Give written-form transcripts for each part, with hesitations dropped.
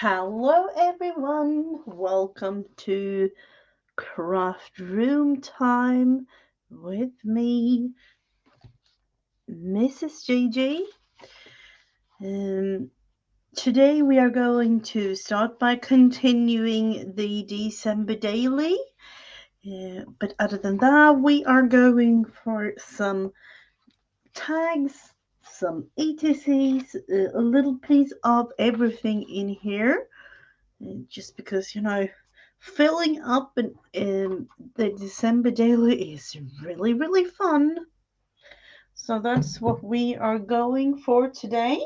Hello everyone, welcome to Craftroom time with me, Mrs. JJ. Today we are going to start by continuing the December daily. But other than that, we are going for some tags, some ATCs, a little piece of everything in here. Just because, filling up in the December daily is really fun. So that's what we are going for today.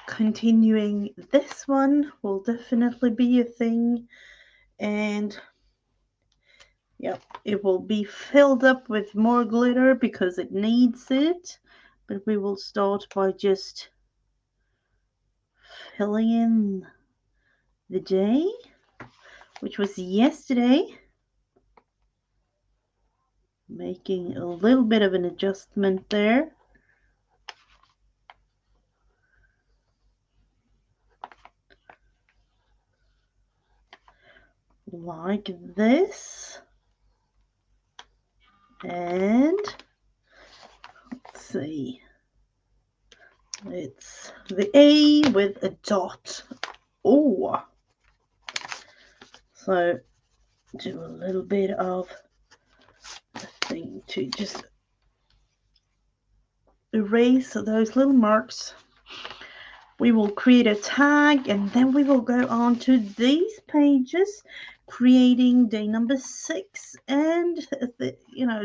Continuing this one will definitely be a thing, and yep, it will be filled up with more glitter because it needs it. But we will start by just filling in the day, which was yesterday. Making a little bit of an adjustment there. Like this. And let's see. It's the A with a dot. Oh. So do a little bit of a thing to just erase those little marks. We will create a tag and then we will go on to these pages, creating day number 6 and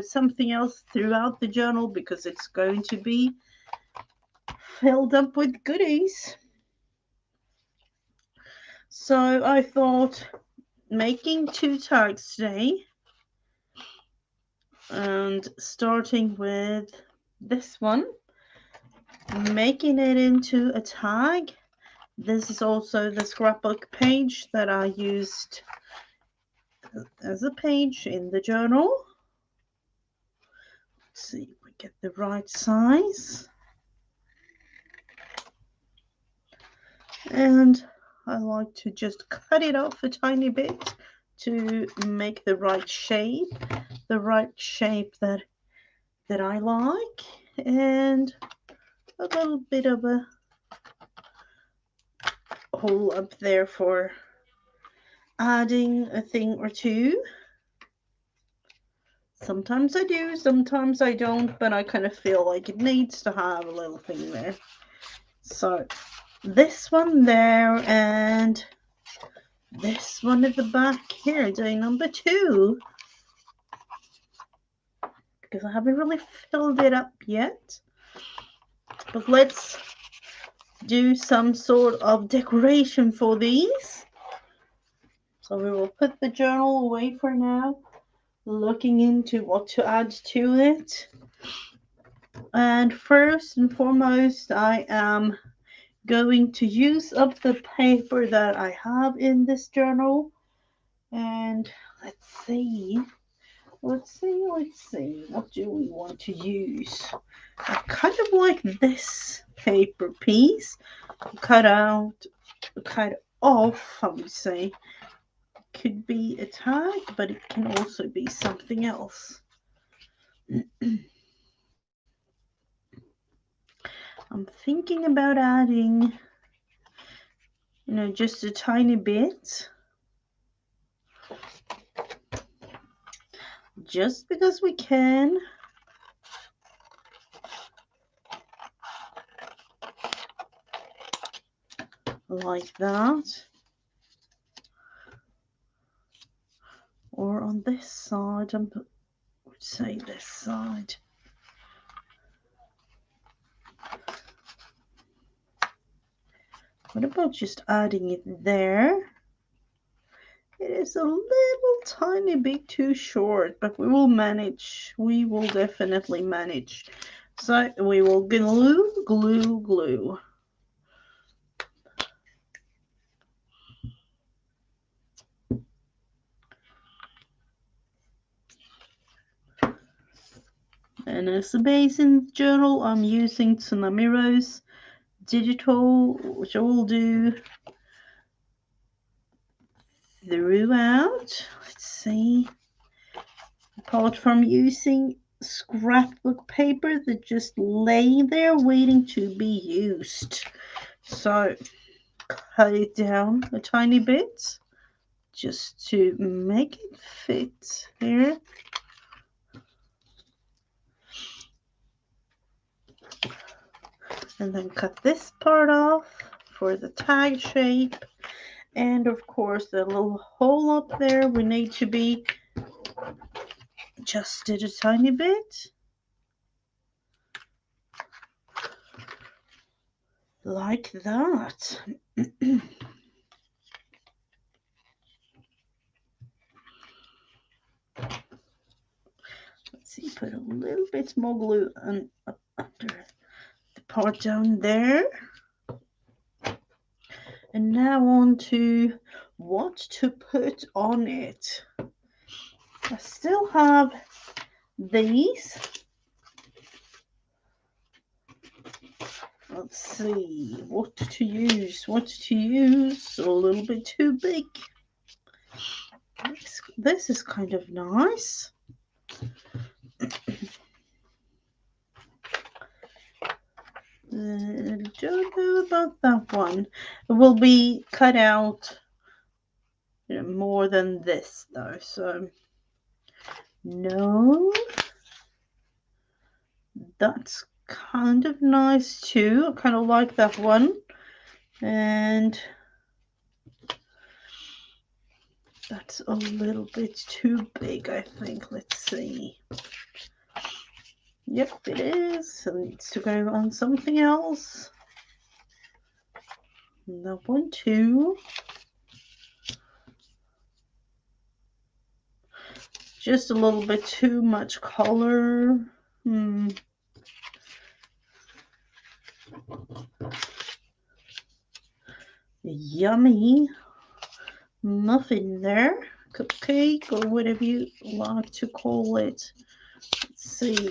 something else throughout the journal because it's going to be filled up with goodies. So I thought making 2 tags today and starting with this one, making it into a tag. This is also the scrapbook page that I used as a page in the journal. Let's see if we get the right size. And I like to just cut it off a tiny bit to make the right shape that I like, and a little bit of a hole up there for adding a thing or two. Sometimes I do, sometimes I don't, but I kind of feel like it needs to have a little thing there. So this one there and this one at the back here, day number 2. Because I haven't really filled it up yet. But let's do some sort of decoration for these. So we will put the journal away for now, looking into what to add to it. And first and foremost, I am going to use up the paper that I have in this journal. And let's see. What do we want to use? I kind of like this paper piece. Cut off, I would say. Could be a tag, but it can also be something else. I'm thinking about adding, just a tiny bit. Just because we can. Like that. Or on this side, I would say this side. What about just adding it there? It is a little tiny bit too short, but we will manage. We will definitely manage. So we will glue. And as a base in the journal, I'm using Tsunamirose digital, which I will do throughout. Let's see. Apart from using scrapbook paper that just lay there waiting to be used. So cut it down a tiny bit just to make it fit here. And then cut this part off for the tag shape. And of course the little hole up there we need to be adjusted a tiny bit. Like that. Let's see, put a little bit more glue on, up under the part down there. And now on to what to put on it. I still have these. Let's see what to use. What to use? A little bit too big. This is kind of nice. Don't know about that one. It will be cut out, more than this though. So no, that's kind of nice too. I kind of like that one, and that's a little bit too big, I think. Let's see. Yep, it is. It needs to go on something else. And that one too. Just a little bit too much color. Yummy muffin there, cupcake, or whatever you like to call it. Let's see.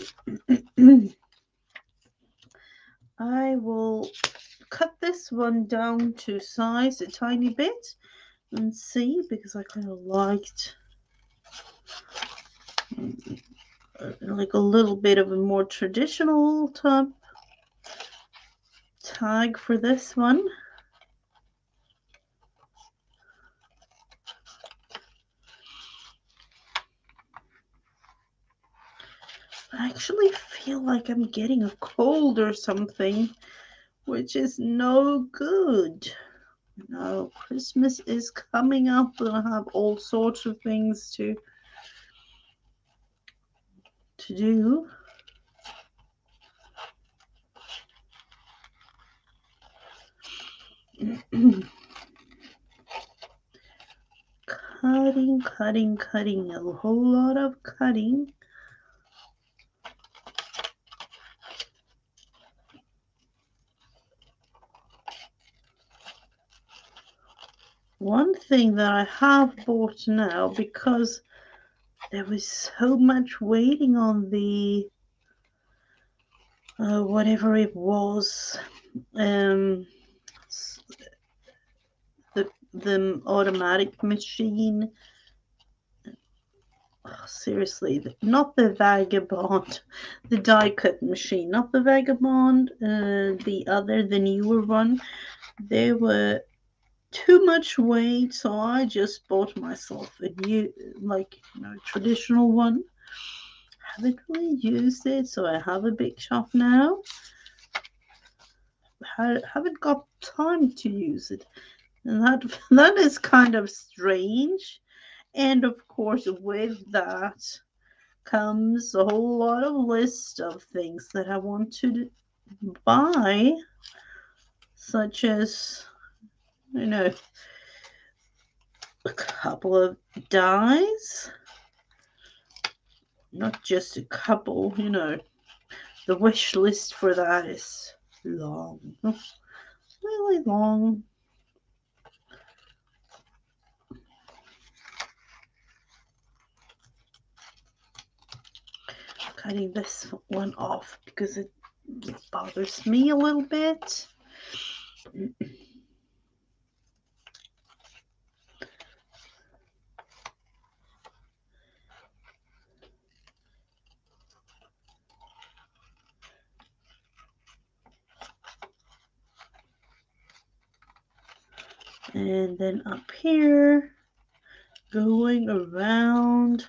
I will cut this one down to size a tiny bit and see, because I kind of liked like a little bit of a more traditional type tag for this one. I actually feel like I'm getting a cold or something, which is no good. No, Christmas is coming up and I have all sorts of things to do. Cutting, a whole lot of cutting. One thing that I have bought now, because there was so much waiting on the whatever it was, the automatic machine. Oh, seriously, not the Vagabond, the die cut machine, not the Vagabond, the newer one. They were too much weight, so I just bought myself a new, traditional one. Haven't really used it, so I have a big shop now. Haven't got time to use it, and that is kind of strange. And of course, with that comes a whole lot of list of things that I want to buy, such as, a couple of dies. Not just a couple, the wish list for that is long, really long. Cutting this one off because it bothers me a little bit. And then up here, going around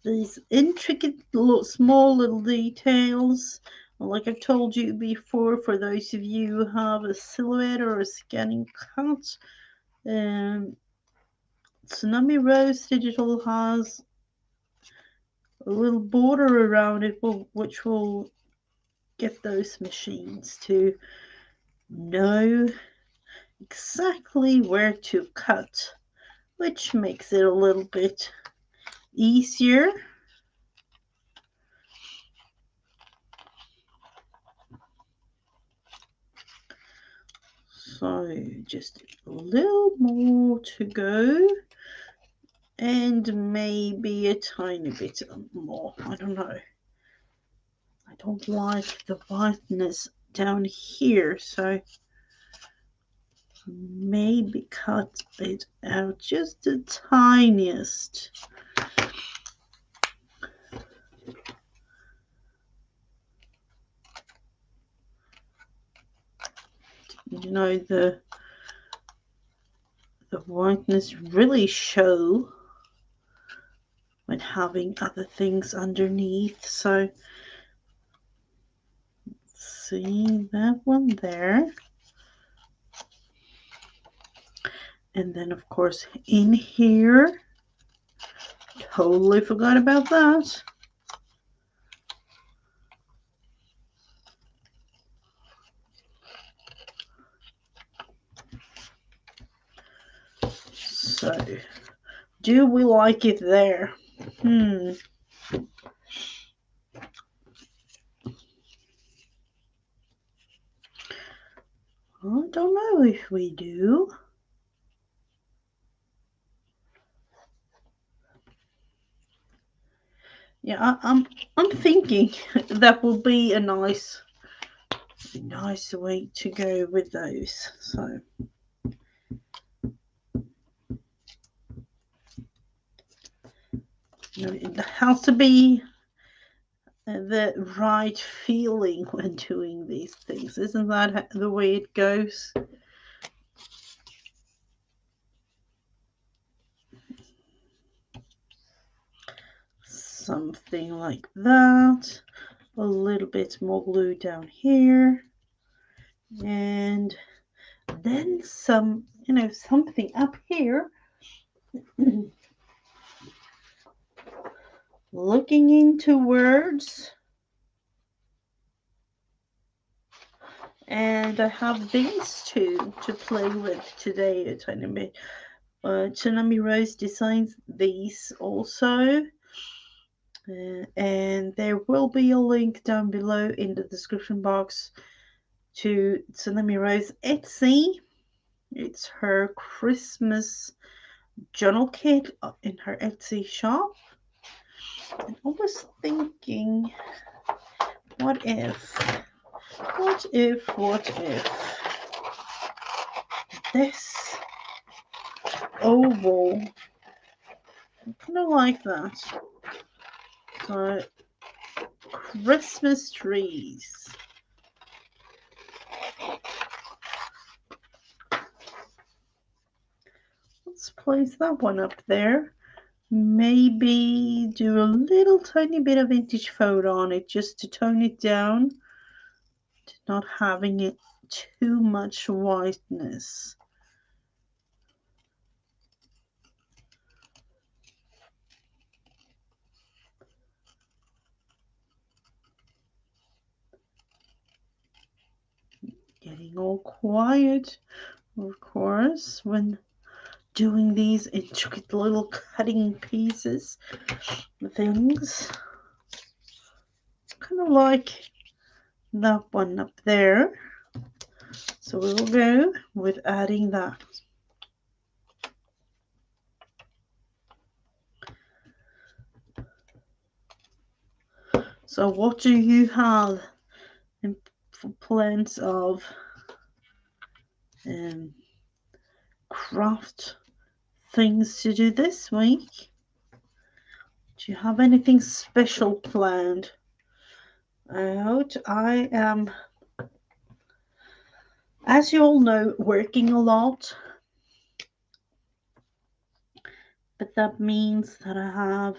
these intricate little, small little details. Like I've told you before, for those of you who have a silhouette or a scanning cut, Tsunamirose Digital has a little border around it, which will get those machines to know exactly where to cut, which makes it a little bit easier. So just a little more to go, and maybe a tiny bit more. I don't know. I don't like the whiteness down here, so maybe cut it out just the tiniest. You know, the whiteness really show when having other things underneath. So see that one there. And then of course in here, totally forgot about that. So do we like it there? I don't know if we do. Yeah, I'm thinking that will be a nice way to go with those. So you know, it has to be the right feeling when doing these things. Isn't that the way it goes? Something like that. A little bit more glue down here. And then some, you know, something up here. Looking into words. And I have these two to play with today a tiny bit. Tsunamirose designs these also. And there will be a link down below in the description box to Tsunamirose Etsy. It's her Christmas journal kit in her Etsy shop. And I was thinking, what if this oval, I kind of like that. So, Christmas trees. Let's place that one up there. Maybe do a little tiny bit of vintage photo on it just to tone it down, to not having it too much whiteness. Getting all quiet, of course, when doing these intricate little cutting pieces things. Kind of like that one up there. So we will go with adding that. So what do you have in plans of craft things to do this week? Do you have anything special planned out? I am, as you all know, working a lot, but that means that I have,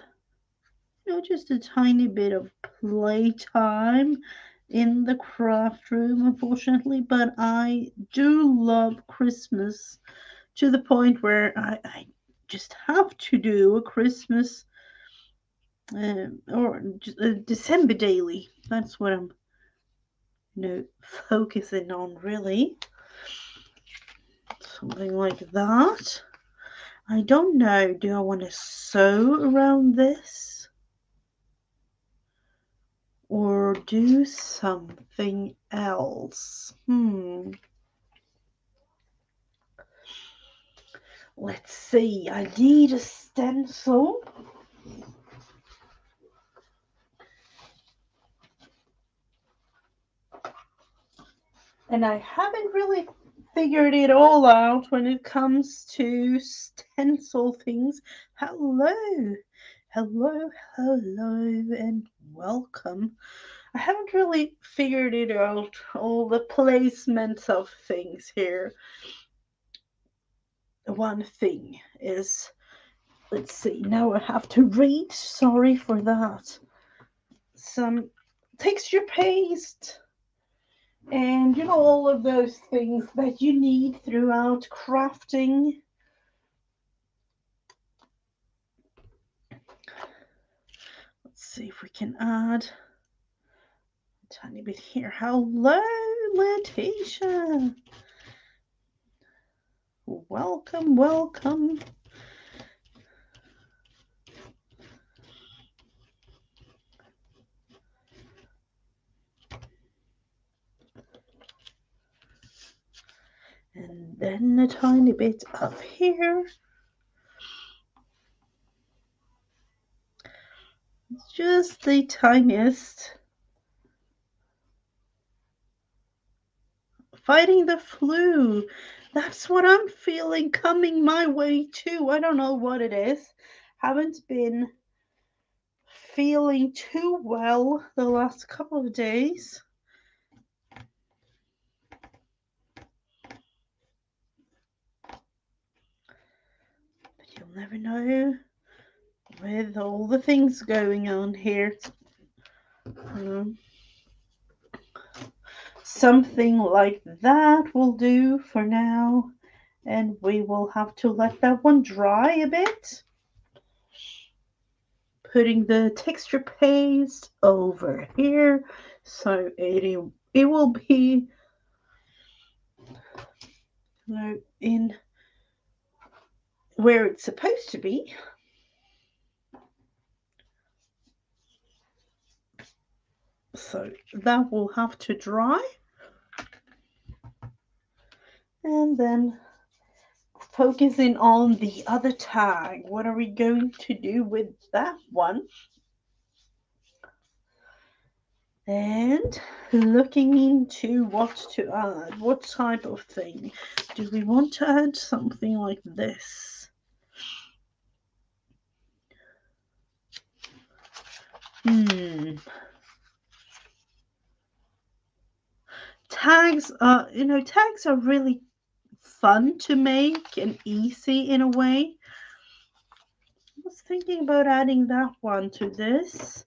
just a tiny bit of playtime in the craft room, unfortunately. But I do love Christmas to the point where I just have to do a Christmas or December daily. That's what I'm focusing on, really. Something like that. I don't know. Do I want to sew around this or do something else? Let's see. I need a stencil. And I haven't really figured it all out when it comes to stencil things. Hello, hello, and welcome. I haven't really figured it out, all the placements of things here. One thing is, let's see, now I have to read, sorry for that. Some texture paste. And all of those things that you need throughout crafting. Let's see if we can add a tiny bit here. Hello, Letitia. Welcome, welcome. And then a tiny bit up here. It's just the tiniest. Fighting the flu. That's what I'm feeling coming my way too. I don't know what it is. Haven't been feeling too well the last couple of days. But you'll never know with all the things going on here. Something like that will do for now, and we will have to let that one dry a bit. Putting the texture paste over here so it will be in where it's supposed to be. So that will have to dry. And then focusing on the other tag. What are we going to do with that one? And looking into what to add. What type of thing? Do we want to add something like this? Tags are really fun to make and easy in a way. I was thinking about adding that one to this,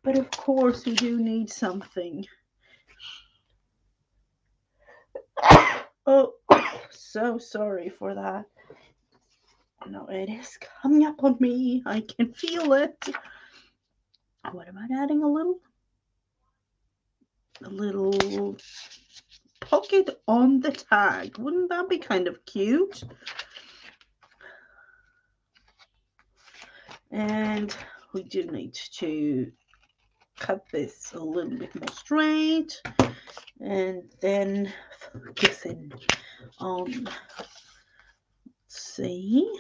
but of course we do need something. Oh, so sorry for that. No, it is coming up on me. I can feel it. What about adding a little pocket on the tag? Wouldn't that be kind of cute? And we do need to cut this a little bit more straight, and then focusing on, let's see,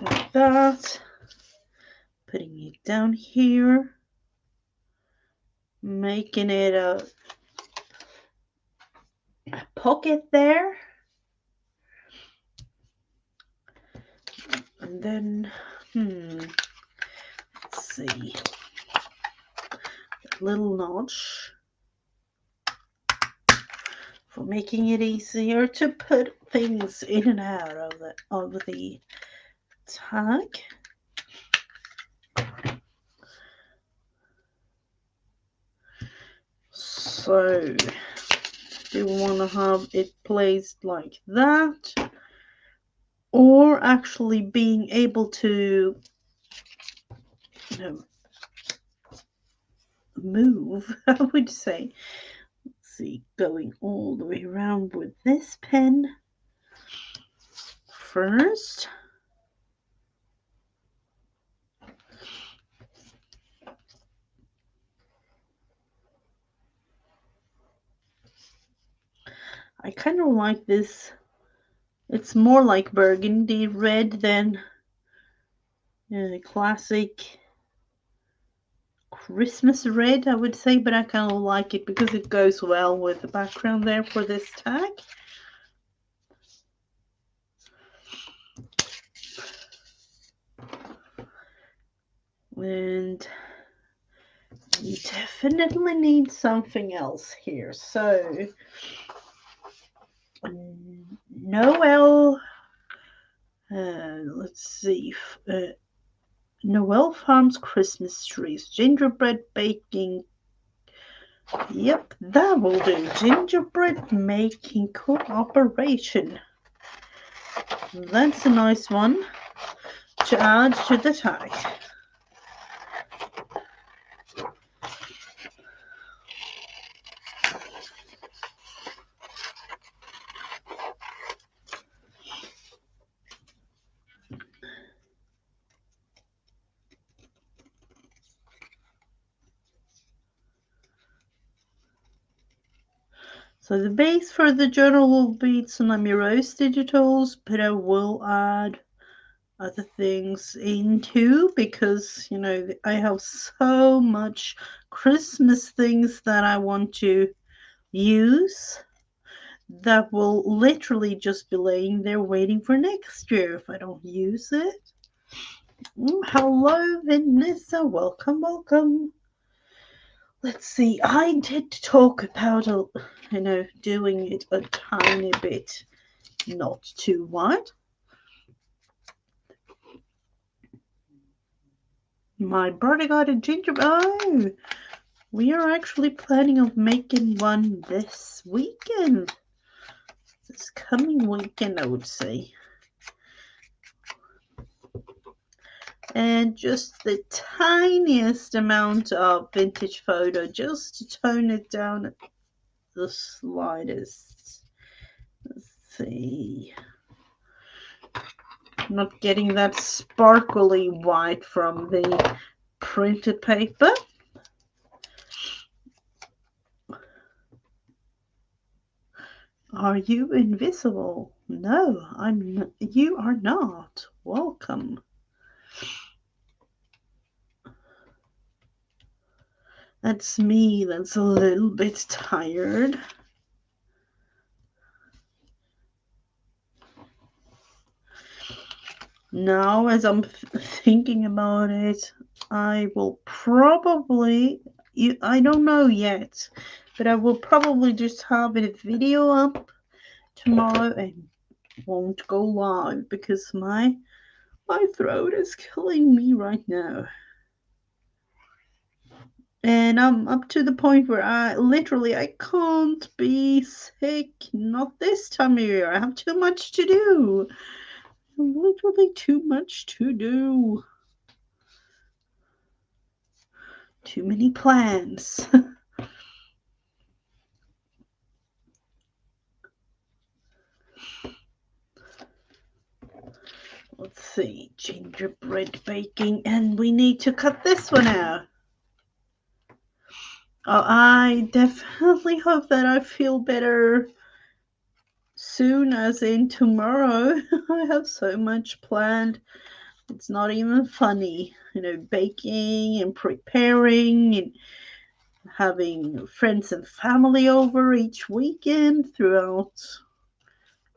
like that, putting it down here, making it a pocket there. And then, let's see, that little notch for making it easier to put things in and out of the tag. So, do we want to have it placed like that, or actually being able to, move, I would say. Let's see, going all the way around with this pen first. I kind of like this. It's more like burgundy red than classic Christmas red, I would say, but I kind of like it because it goes well with the background there for this tag. And you definitely need something else here. So, Noel, let's see, Noel Farms Christmas trees, gingerbread baking. Yep, that will do. Gingerbread making cooperation. That's a nice one to add to the tag. So the base for the journal will be Tsunamirose Digitals, but I will add other things in too, because I have so much Christmas things that I want to use that will literally just be laying there waiting for next year if I don't use it. Hello, Vanessa. Welcome, welcome. Let's see. I did talk about doing it a tiny bit, not too wide. My brother got a gingerbread. Oh, we are actually planning on making one this weekend. This coming weekend, I would say. And just the tiniest amount of vintage photo, just to tone it down the slightest. Let's see. Not getting that sparkly white from the printed paper. Are you invisible? No, I'm. You are not. Welcome. That's me. That's a little bit tired. Now, as I'm thinking about it, I will probably. I don't know yet, but I will probably just have a video up tomorrow and won't go live because my throat is killing me right now. And I'm up to the point where I can't be sick. Not this time of year. I have too much to do. Literally too much to do. Too many plans. Let's see, gingerbread baking, and we need to cut this one out. Oh, I definitely hope that I feel better soon, as in tomorrow. I have so much planned. It's not even funny, baking and preparing and having friends and family over each weekend throughout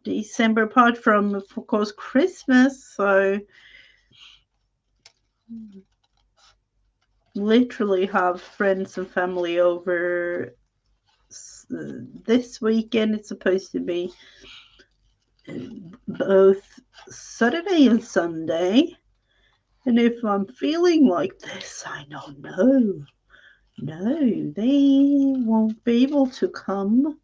December, apart from, of course, Christmas. So literally have friends and family over this weekend. It's supposed to be both Saturday and Sunday. And if I'm feeling like this, I don't know. No, they won't be able to come.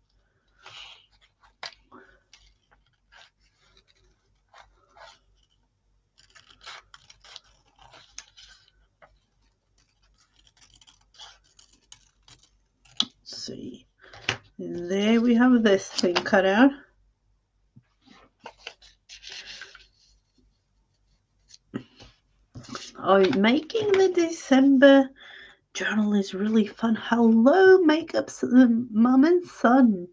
Let's see. And there we have this thing cut out. Oh, making the December journal is really fun. Hello, Makeup's mum and son.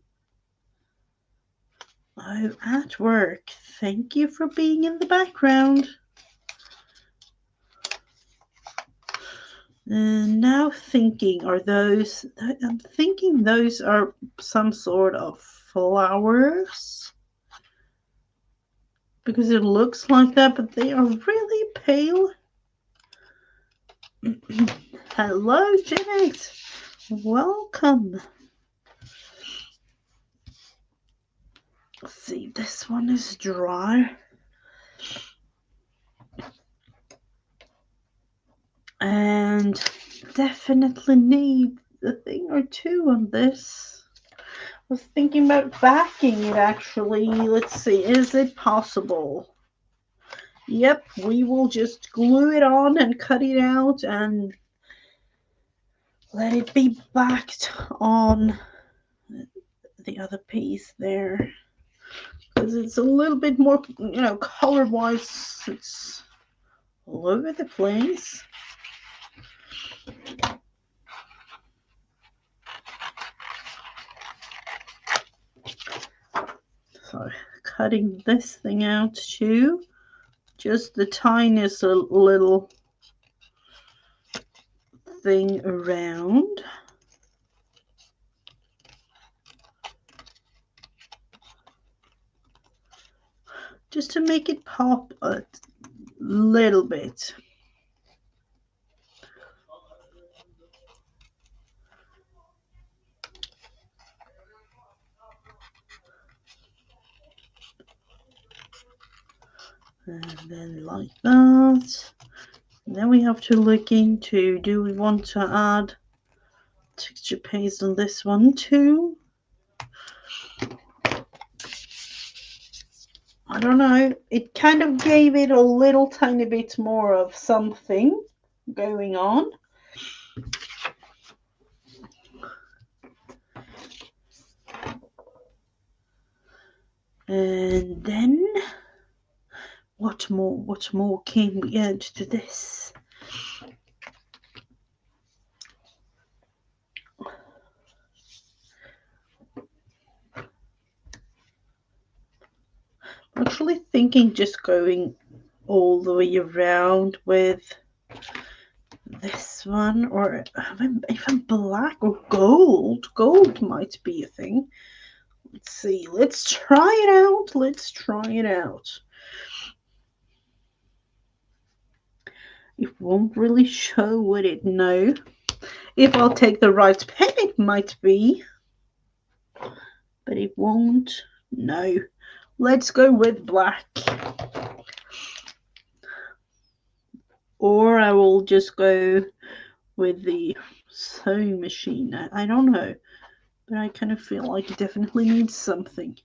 Oh, at work. Thank you for being in the background. And now thinking, I'm thinking those are some sort of flowers. Because it looks like that, but they are really pale. Hello, Janet. Welcome. Let's see, this one is dry. And definitely need a thing or two on this. I was thinking about backing it actually. Let's see, is it possible? Yep, we will just glue it on and cut it out and let it be backed on the other piece there. Because it's a little bit more, color-wise, it's all over the place. So cutting this thing out too, just the tiniest little thing around. Just to make it pop a little bit. And then like that. And then we have to look into, do we want to add texture paste on this one too? I don't know. It kind of gave it a little tiny bit more of something going on. And then what more can we add to this? I'm actually thinking just going all the way around with this one, or even black or gold. Gold might be a thing. Let's see. Let's try it out. Let's try it out. It won't really show, would it? No. If I'll take the right pen, it might be. But it won't. No. Let's go with black. Or I will just go with the sewing machine. I don't know. But I kind of feel like it definitely needs something.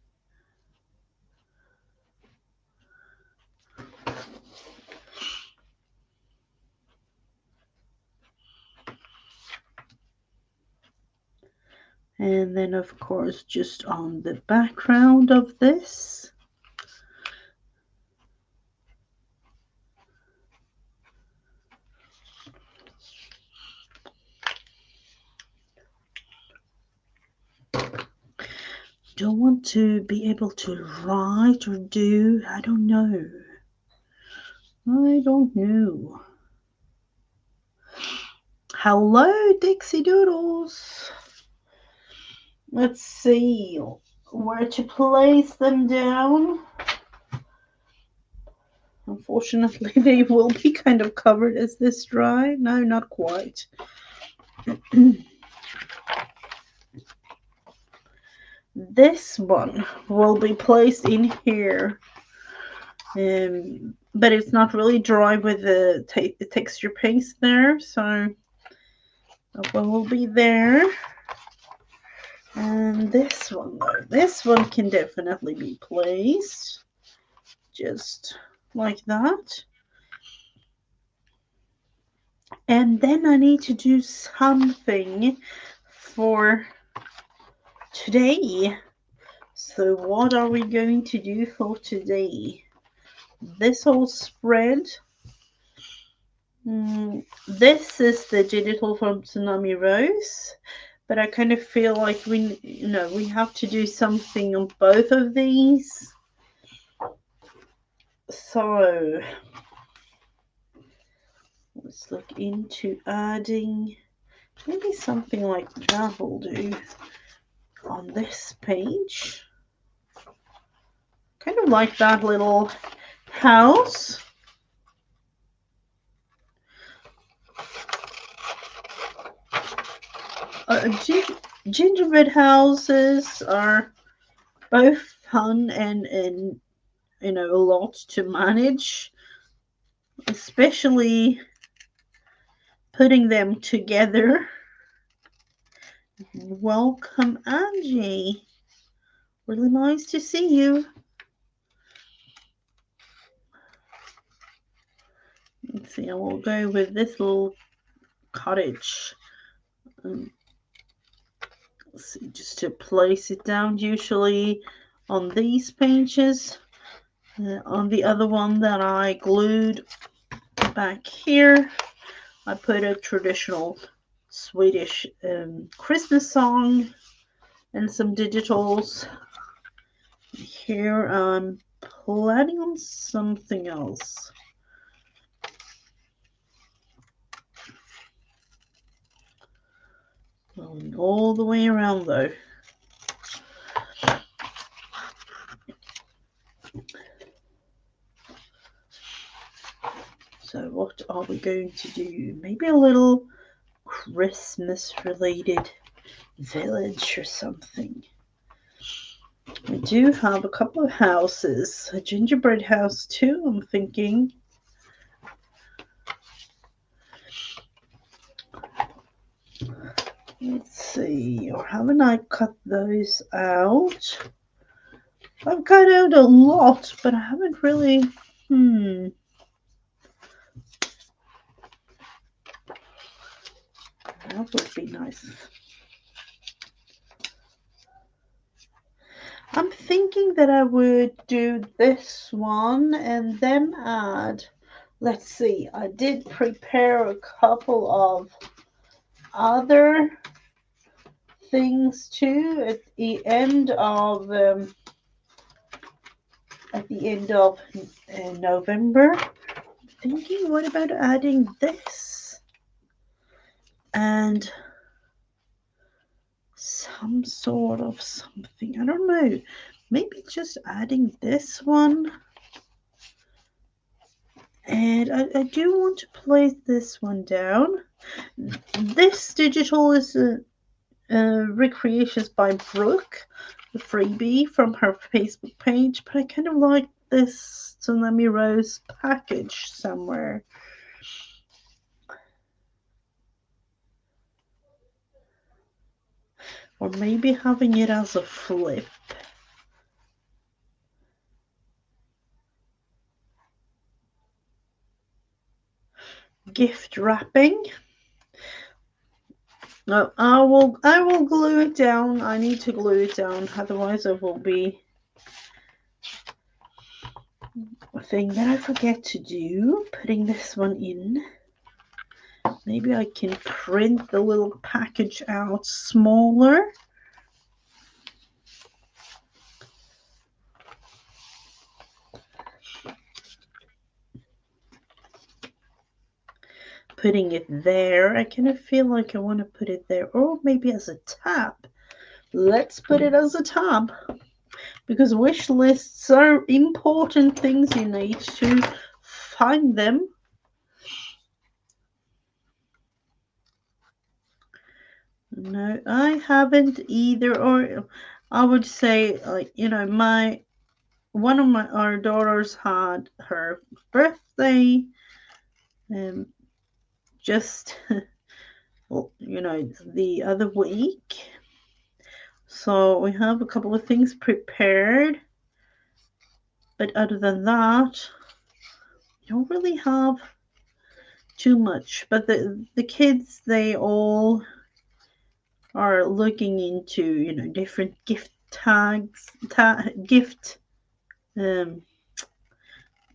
And then, of course, just on the background of this. Don't want to be able to write or do. I don't know. I don't know. Hello, Dixie Doodles. Let's see where to place them down. Unfortunately, they will be kind of covered as this dry. No, not quite. This one will be placed in here. But it's not really dry with the texture paste there, so that one will be there. And this one, though, this one can definitely be placed just like that. And then I need to do something for today. So what are we going to do for today? This whole spread. This is the digital from Tsunamirose, but I kind of feel like we have to do something on both of these. So let's look into adding maybe something like that will do on this page. Kind of like that little house. Gingerbread houses are both fun and a lot to manage, especially putting them together. Welcome, Angie. Really nice to see you. Let's see, I will go with this little cottage. Let's see, just to place it down, usually on these pages. On the other one that I glued back here, I put a traditional Swedish Christmas song and some digitals. Here I'm planning on something else. Going all the way around though. So what are we going to do? Maybe a little Christmas related village or something. We do have a couple of houses. A gingerbread house too, I'm thinking. Let's see, or haven't I cut those out? I've cut out a lot, but I haven't really, That would be nice. I'm thinking that I would do this one and then add, let's see, I did prepare a couple of other things too at the end of November. I'm thinking, what about adding this and some sort of something? I don't know. Maybe just adding this one. And I do want to place this one down. This digital is recreations by Brooke, the freebie from her Facebook page, but I kind of like this Tsunamirose package somewhere. Or maybe having it as a flip. Gift wrapping. No, I will glue it down. I need to glue it down, otherwise it will be a thing that I forget to do. Putting this one in. Maybe I can print the little package out smaller. putting it there. I kind of feel like I want to put it there, or maybe as a tab. Let's put it as a tab, because wish lists are important things. You need to find them. No, I haven't either. Or I would say, like, you know, one of our daughters had her birthday just you know, the other week, so we have a couple of things prepared, but other than that we don't really have too much. But the kids, they all are looking into, you know, different gift tags, um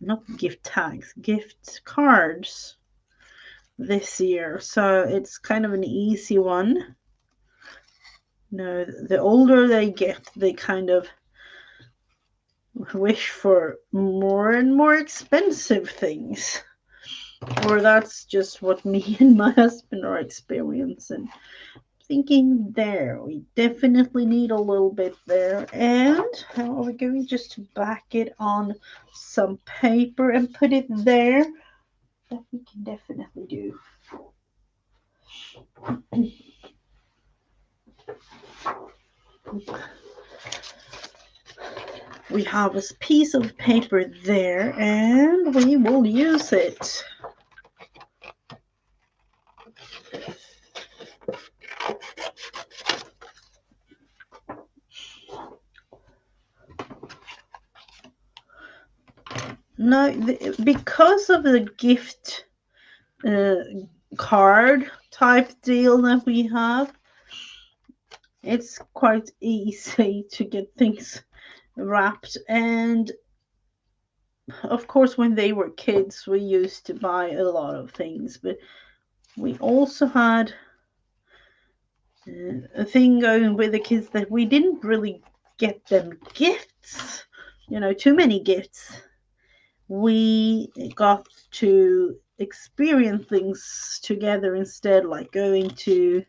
not gift tags, gift cards this year, so it's kind of an easy one. No, the older they get, they kind of wish for more and more expensive things. Or that's just what me and my husband are experiencing. Thinking there, we definitely need a little bit there. And how are we going just to back it on some paper and put it there? That we can definitely do. We have a piece of paper there, and we will use it. Now, because of the gift card type deal that we have, it's quite easy to get things wrapped. And of course, when they were kids, we used to buy a lot of things, but we also had a thing going with the kids that we didn't really get them gifts, you know, too many gifts. We got to experience things together instead, like going to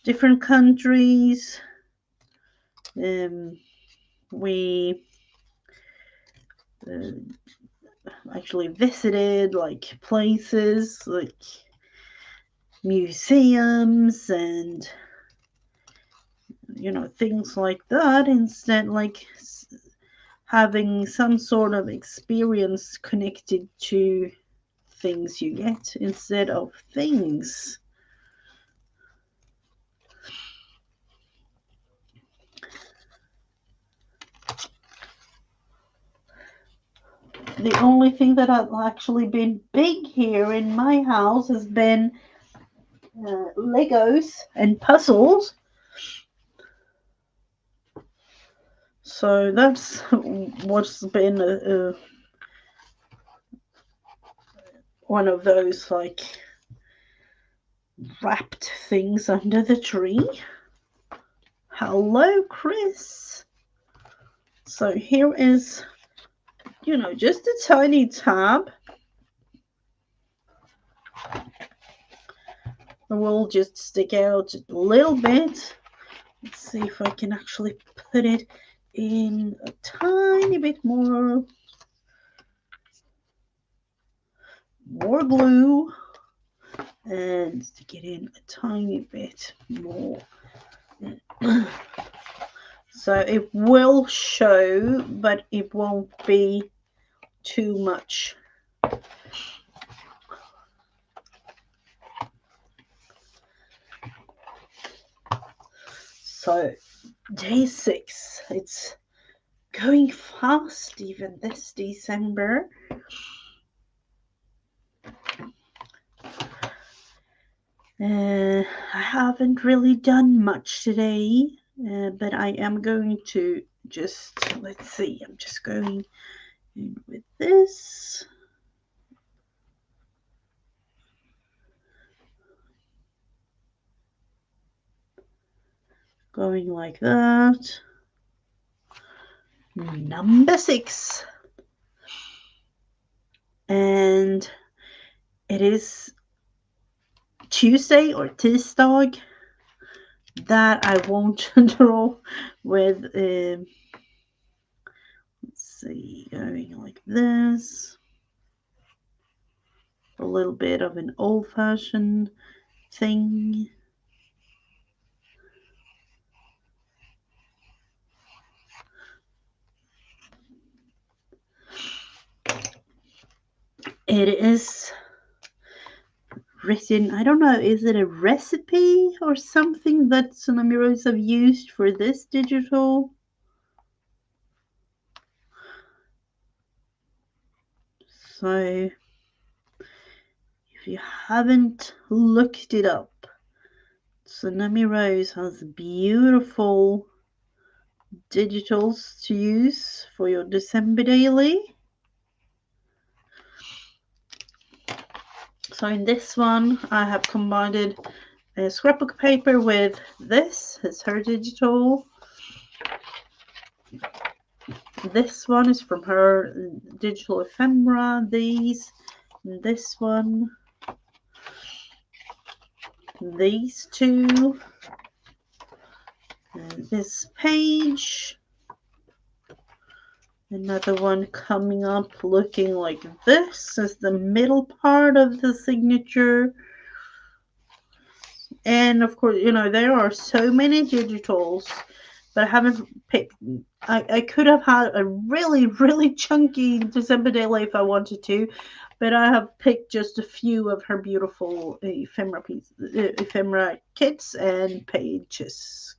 different countries. We actually visited like places like museums and, you know, things like that, instead, like having some sort of experience connected to things you get instead of things. The only thing that has actually been big here in my house has been Legos and puzzles. So that's what's been one of those like wrapped things under the tree. Hello, Chris. So here is, you know, just a tiny tab. It will just stick out a little bit. Let's see if I can actually put it in a tiny bit more glue and stick it in a tiny bit more. So it will show, but it won't be too much. So day 6, it's going fast even this December. I haven't really done much today, but I am going to just, let's see, I'm just going in with this. Going like that. Number 6. And it is Tuesday or tisdag that I won't draw with, let's see, going like this. A little bit of an old-fashioned thing. It is written, I don't know, is it a recipe or something that Tsunamirose have used for this digital? So if you haven't looked it up, Tsunamirose has beautiful digitals to use for your December daily. So in this one, I have combined a scrapbook paper with this. It's her digital. This one is from her digital ephemera. These, this one, these two, and this page. Another one coming up looking like this is the middle part of the signature. And of course, you know, there are so many digitals, but I haven't picked. I could have had a really, really chunky December daily if I wanted to, but I have picked just a few of her beautiful ephemera kits and pages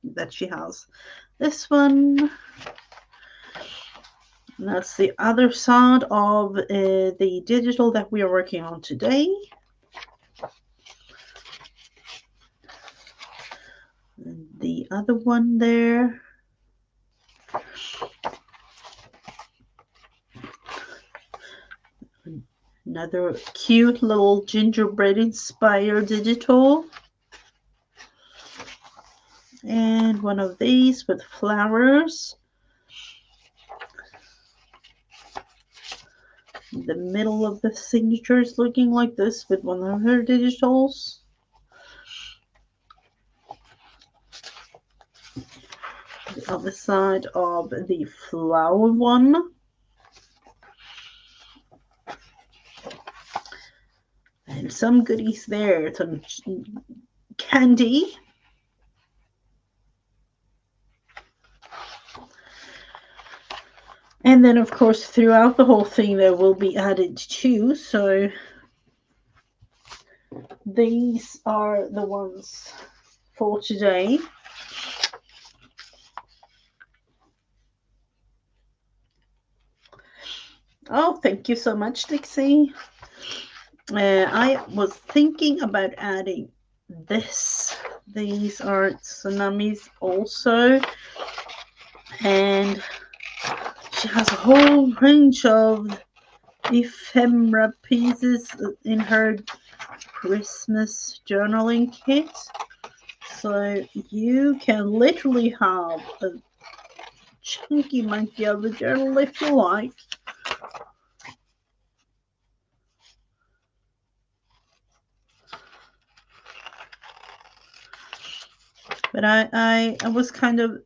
that she has. This one. And that's the other side of the digital that we are working on today. And the other one there. Another cute little gingerbread inspired digital. And one of these with flowers. The middle of the signature is looking like this with one of her digitals. The other side of the flower one. And some goodies there, some candy. And then, of course, throughout the whole thing, there will be added too. So these are the ones for today. Oh, thank you so much, Dixie. I was thinking about adding this. These are tsunamis also. And she has a whole range of ephemera pieces in her Christmas journaling kit. So you can literally have a chunky monkey of a journal if you like. But I was kind of,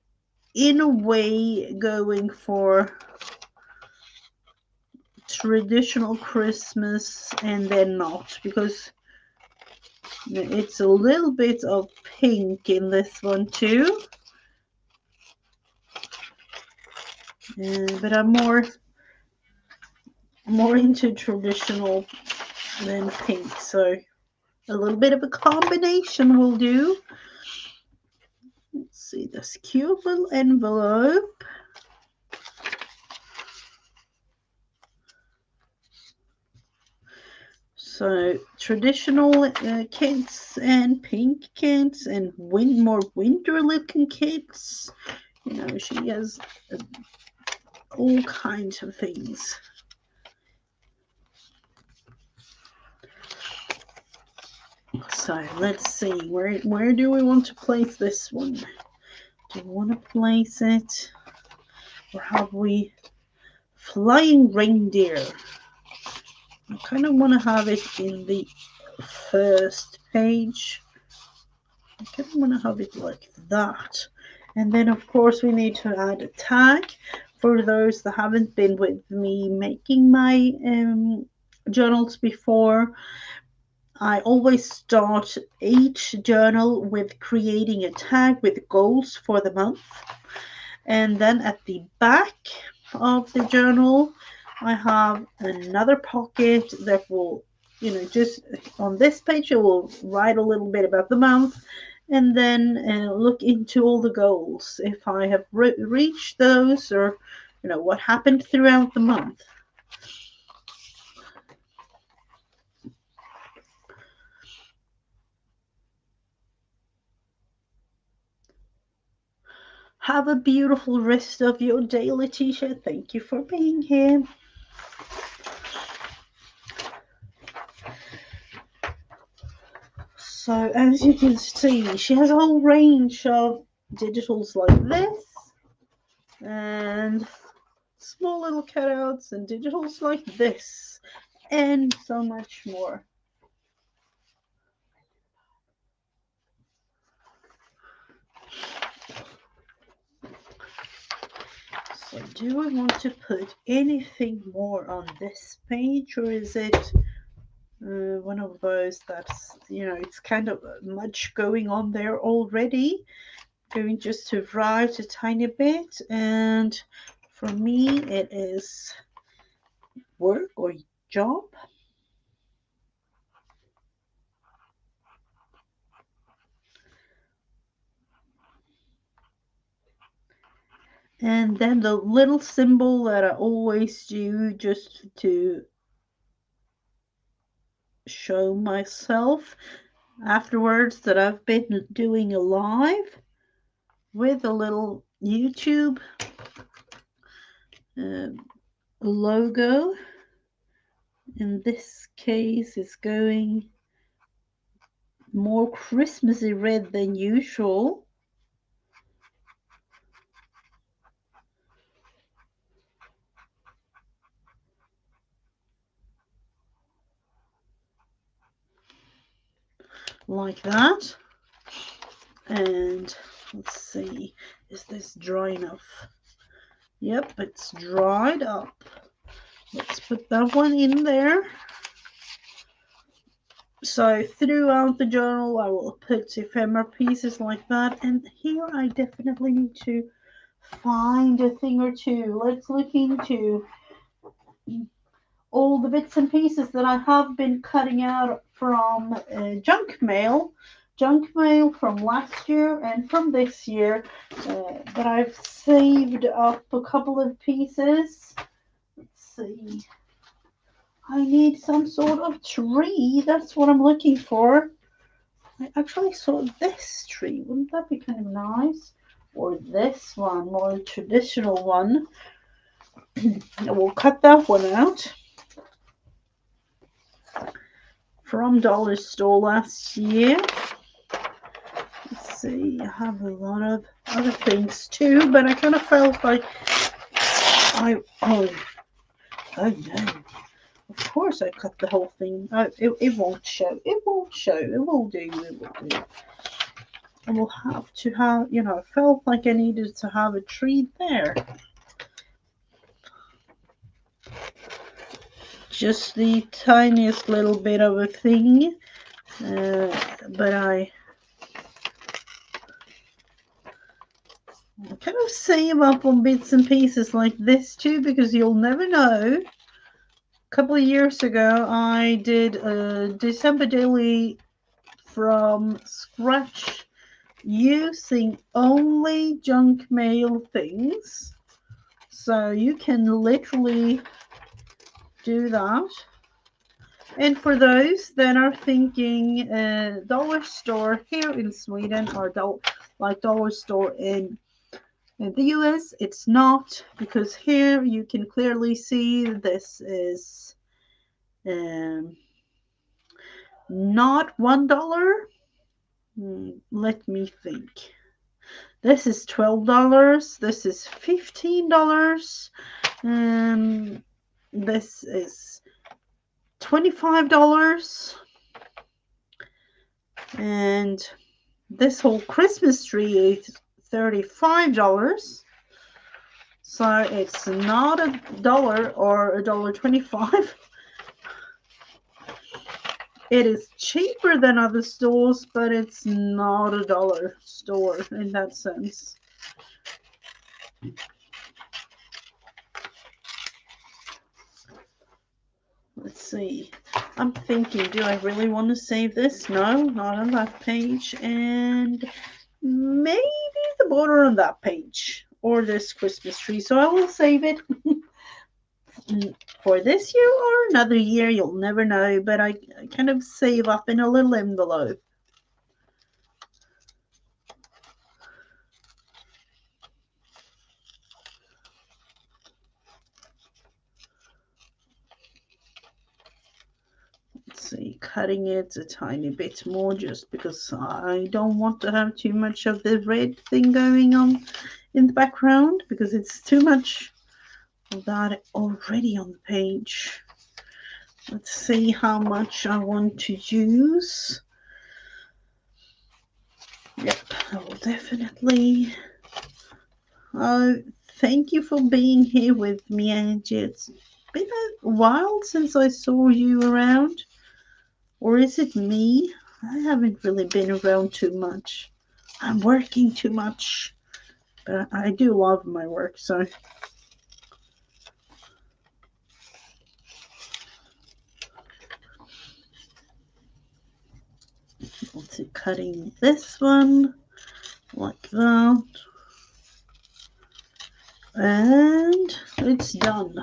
in a way, going for traditional Christmas and then not, because it's a little bit of pink in this one too. But I'm more into traditional than pink, so a little bit of a combination will do. Let's see this cute little envelope. So traditional kits and pink kits and more winter looking kits. You know, she has all kinds of things. So let's see, where do we want to place this one? Do we want to place it, or have we flying reindeer? I kind of want to have it in the first page. I kind of want to have it like that. And then of course we need to add a tag for those that haven't been with me making my journals before. I always start each journal with creating a tag with goals for the month. And then at the back of the journal, I have another pocket that will, just on this page, it will write a little bit about the month and then look into all the goals. If I have reached those or, what happened throughout the month. Have a beautiful rest of your day, Letitia. Thank you for being here. So as you can see, she has a whole range of digitals like this and small little cutouts and digitals like this and so much more. So do I want to put anything more on this page, or is it one of those that's, it's kind of much going on there already? Going just to write a tiny bit, and for me it is work or job. And then the little symbol that I always do just to show myself afterwards that I've been doing a live with a little YouTube logo. In this case, it's going more Christmassy red than usual. Like that. And let's see, is this dry enough? Yep, it's dried up. Let's put that one in there. So throughout the journal I will put ephemera pieces like that, and here I definitely need to find a thing or two. Let's look into all the bits and pieces that I have been cutting out from junk mail from last year and from this year, but I've saved up a couple of pieces. Let's see. I need some sort of tree. That's what I'm looking for. I actually saw this tree. Wouldn't that be kind of nice? Or this one, more traditional one. We'll cut that one out. From Dollar Store last year. Let's see, I have a lot of other things too, but I kind of felt like oh no. Of course I cut the whole thing. Oh, it won't show. It won't show. It will do. It will do. I will have to have, I felt like I needed to have a tree there. Just the tiniest little bit of a thing. But I kind of save up on bits and pieces like this too, because you'll never know. A couple of years ago, I did a December daily from scratch using only junk mail things. So you can literally do that. And for those that are thinking dollar store here in Sweden or like dollar store in the US, it's not, because here you can clearly see this is not $1. Let me think. This is $12. This is $15. This is $25. And this whole Christmas tree is $35. So it's not $1 or $1.25. It is cheaper than other stores, but it's not a dollar store in that sense. Let's see. I'm thinking, do I really want to save this? No, not on that page. And maybe the border on that page. Or this Christmas tree. So I will save it for this year or another year. You'll never know. But I kind of save up in a little envelope. Let's see, cutting it a tiny bit more just because I don't want to have too much of the red thing going on in the background because it's too much of that already on the page. Let's see how much I want to use. Yep, I will definitely. Thank you for being here with me, Angie. It's been a while since I saw you around. Or is it me? I haven't really been around too much. I'm working too much. But I do love my work, so. Let's see, cutting this one like that. And it's done.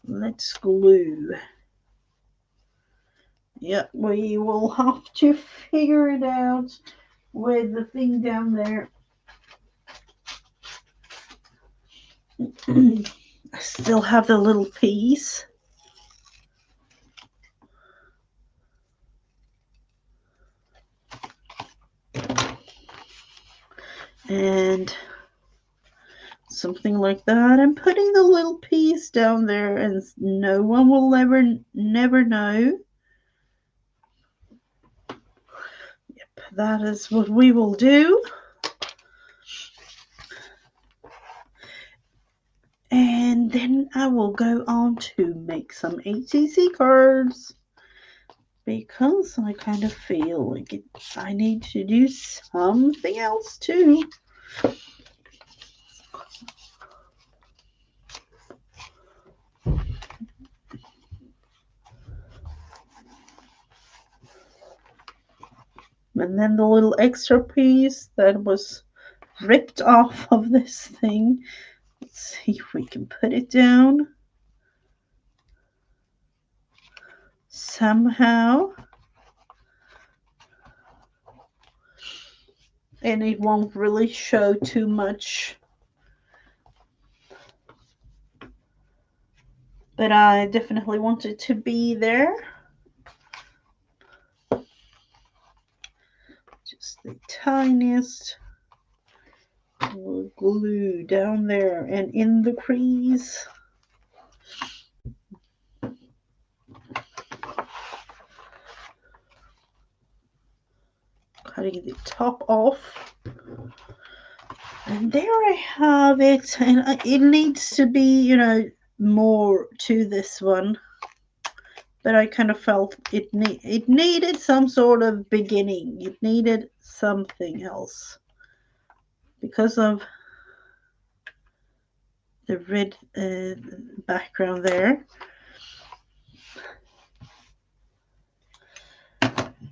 Let's glue. Yeah, we will have to figure it out with the thing down there. I still have the little piece. And something like that. I'm putting the little piece down there and no one will never know. Yep, that is what we will do. And then I will go on to make some ATC cards because I kind of feel like I need to do something else too. And then the little extra piece that was ripped off of this thing. Let's see if we can put it down somehow. And it won't really show too much. But I definitely want it to be there. Just the tiniest little glue down there and in the crease. Cutting the top off. And there I have it. And it needs to be, more to this one. But I kind of felt it needed some sort of beginning. It needed something else. Because of the red background there.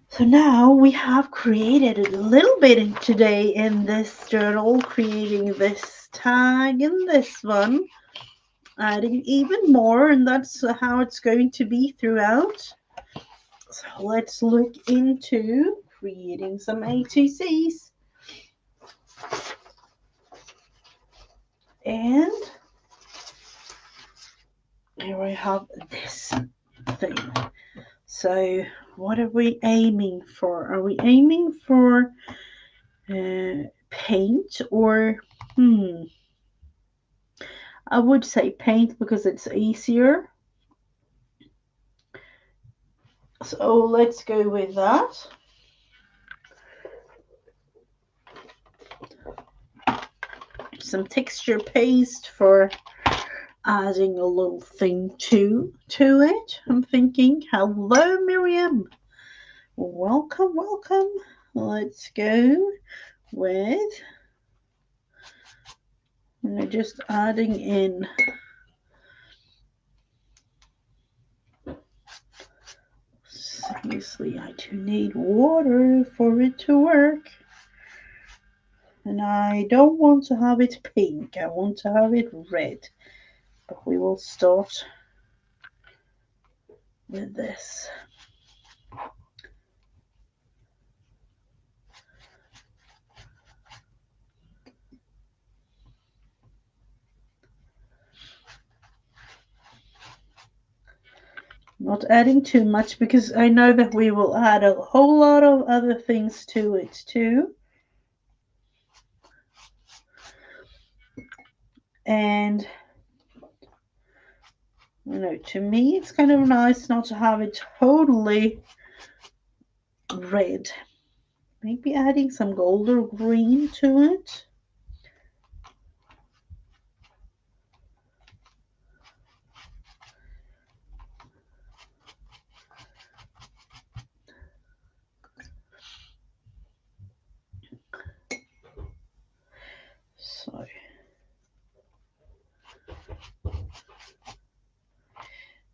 So now we have created a little bit today in this journal, creating this tag and this one, adding even more, and that's how it's going to be throughout. So let's look into creating some ATCs. And here we have this thing. So what are we aiming for? Are we aiming for paint or I would say paint because it's easier. So let's go with that. some texture paste for adding a little thing to it. I'm thinking, hello Miriam, welcome, welcome. Let's go with, I'm just adding in obviously I do need water for it to work. And I don't want to have it pink, I want to have it red. But we will start with this. Not adding too much because I know that we will add a whole lot of other things to it too. And you know, to me it's kind of nice not to have it totally red. Maybe adding some gold or green to it. So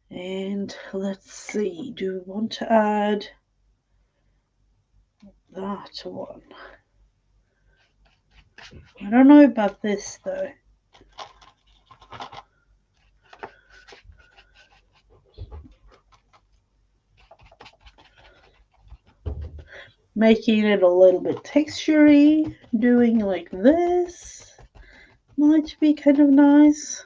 and let's see, do we want to add that one? I don't know about this though. Making it a little bit textury, doing like this might be kind of nice.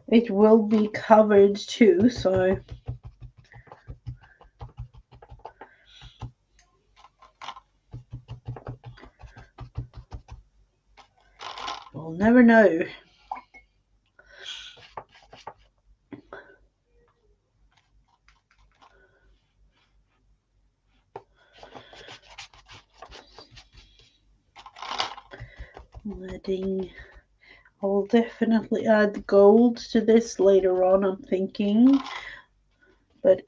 It will be covered too, so we'll never know. I'll definitely add gold to this later on, I'm thinking, but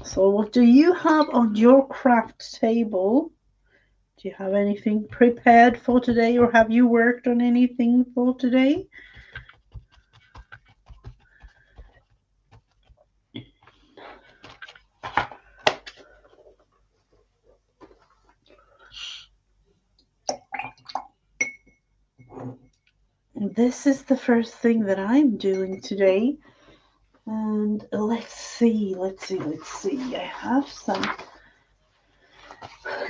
so what do you have on your craft table? Do you have anything prepared for today, or have you worked on anything for today? This is the first thing that I'm doing today. And let's see. I have some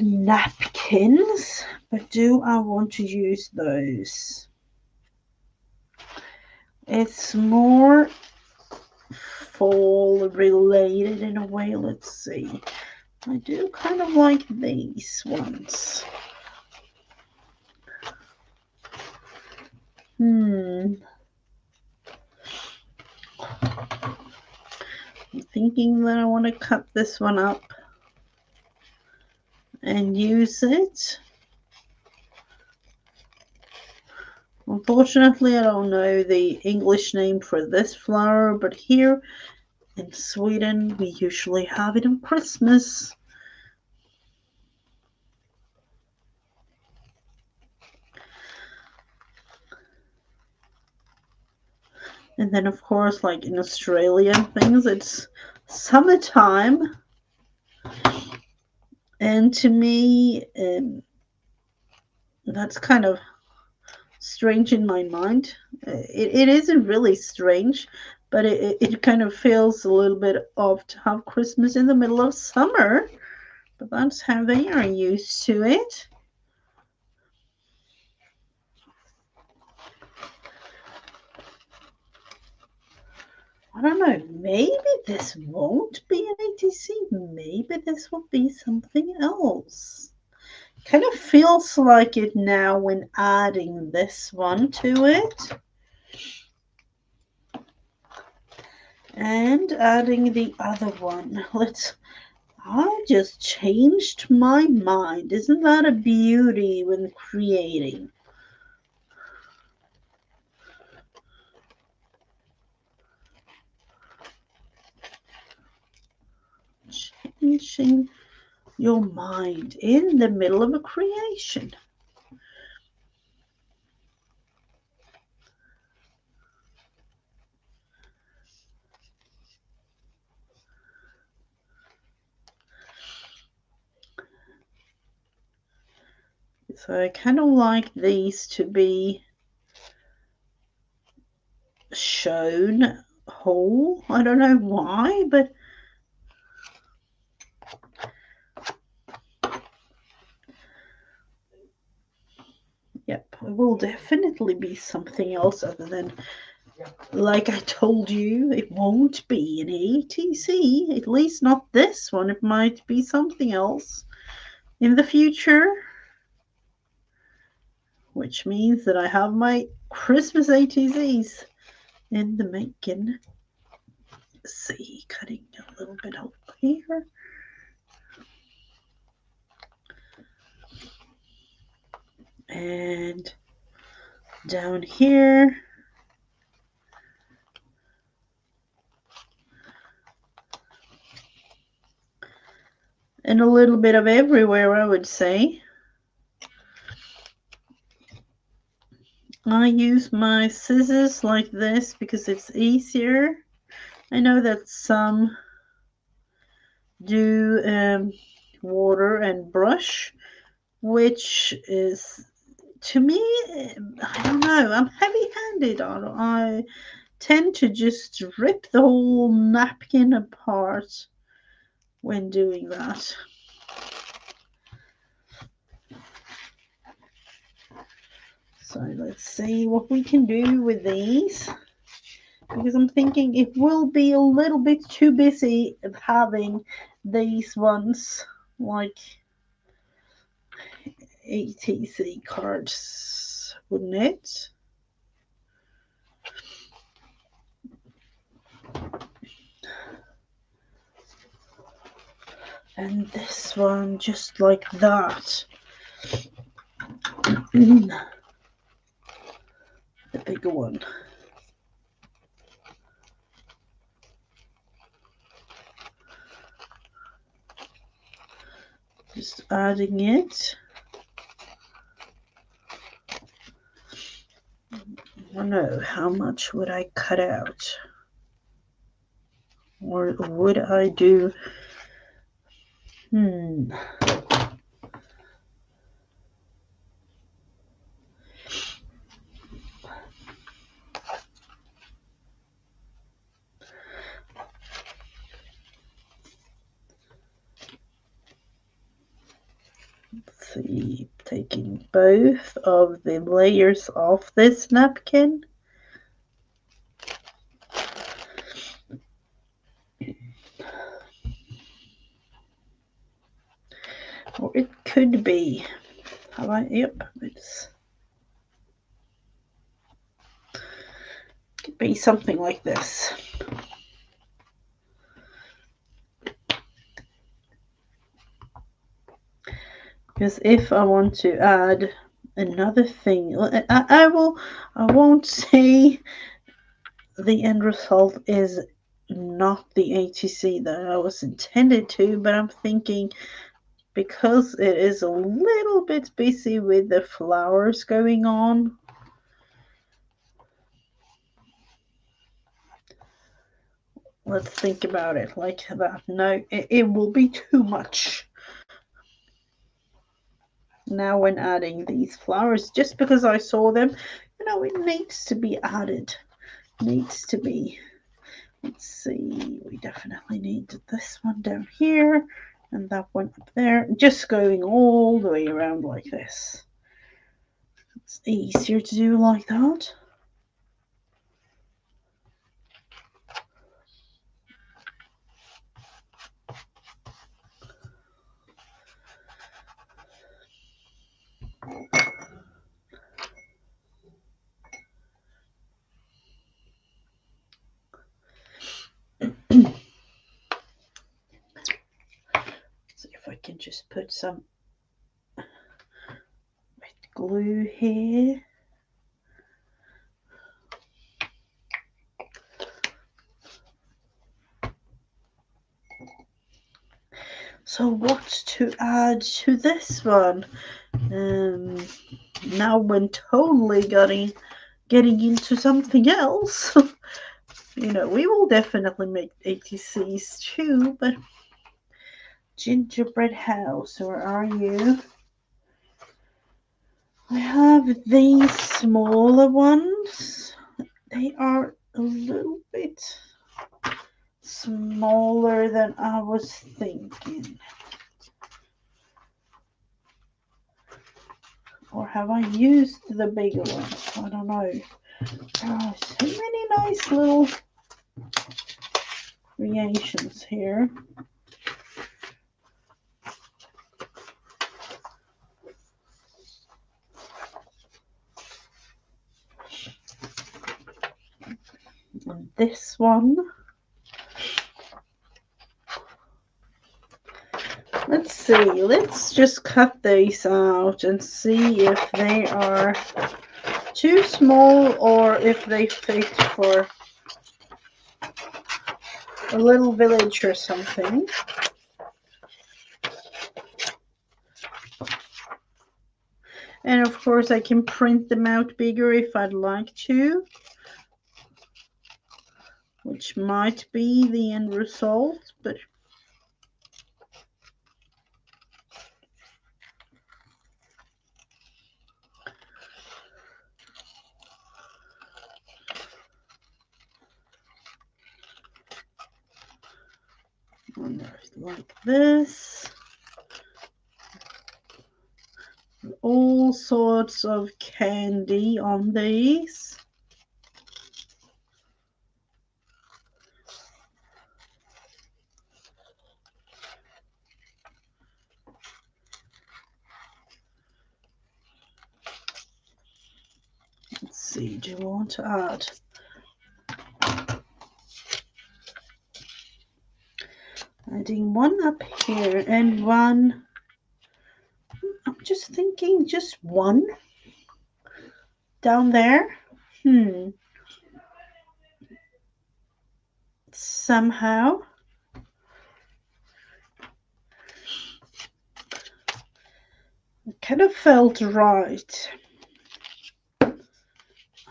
napkins, but do I want to use those? It's more fall related in a way. Let's see. I do kind of like these ones. I'm thinking that I want to cut this one up and use it. Unfortunately, I don't know the English name for this flower, but here in Sweden, we usually have it on Christmas. And then, of course, like in Australian things, it's summertime. And to me, that's kind of strange in my mind. It isn't really strange, but it kind of feels a little bit off to have Christmas in the middle of summer. But that's how they are used to it. I don't know, maybe this won't be an ATC. Maybe this will be something else. Kind of feels like it now when adding this one to it. And adding the other one. I just changed my mind. Isn't that a beauty when creating? Changing your mind in the middle of a creation. So I kind of like these to be shown whole. I don't know why, but yep, it will definitely be something else other than, like I told you, it won't be an ATC, at least not this one. It might be something else in the future, which means that I have my Christmas ATCs in the making. Let's see, cutting a little bit over here. And down here. And a little bit of everywhere, I would say. I use my scissors like this because it's easier. I know that some do water and brush, which is, to me, I don't know, I'm heavy-handed. I tend to just rip the whole napkin apart when doing that. So let's see what we can do with these, because I'm thinking it will be a little bit too busy of having these ones like ATC cards, wouldn't it? And this one just like that. The bigger one. Just adding it. I don't know, how much would I cut out? Or would I do... Let's see, taking both of the layers off this napkin. Or it could be, yep, could be something like this. Because if I want to add another thing, I won't say the end result is not the ATC that I was intended to, but I'm thinking because it is a little bit busy with the flowers going on, let's think about it like that. No, it will be too much. Now when adding these flowers, just because I saw them, it needs to be added. Needs to be. Let's see, we definitely need this one down here and that one up there, just going all the way around like this. It's easier to do like that. just put some wet glue here. So what to add to this one? Now we're totally getting into something else. You know, we will definitely make ATCs too, but gingerbread house, where are you? I have these smaller ones. They are a little bit smaller than I was thinking. Or have I used the bigger ones? I don't know. There are so many nice little creations here. And this one. Let's see. Let's just cut these out and see if they are too small or if they fit for a little village or something. And of course I can print them out bigger if I'd like to, which might be the end result, but like this. All sorts of candy on these. Let's see, do you want to add? Adding one up here and one. I'm just thinking just one down there. Somehow. It kind of felt right.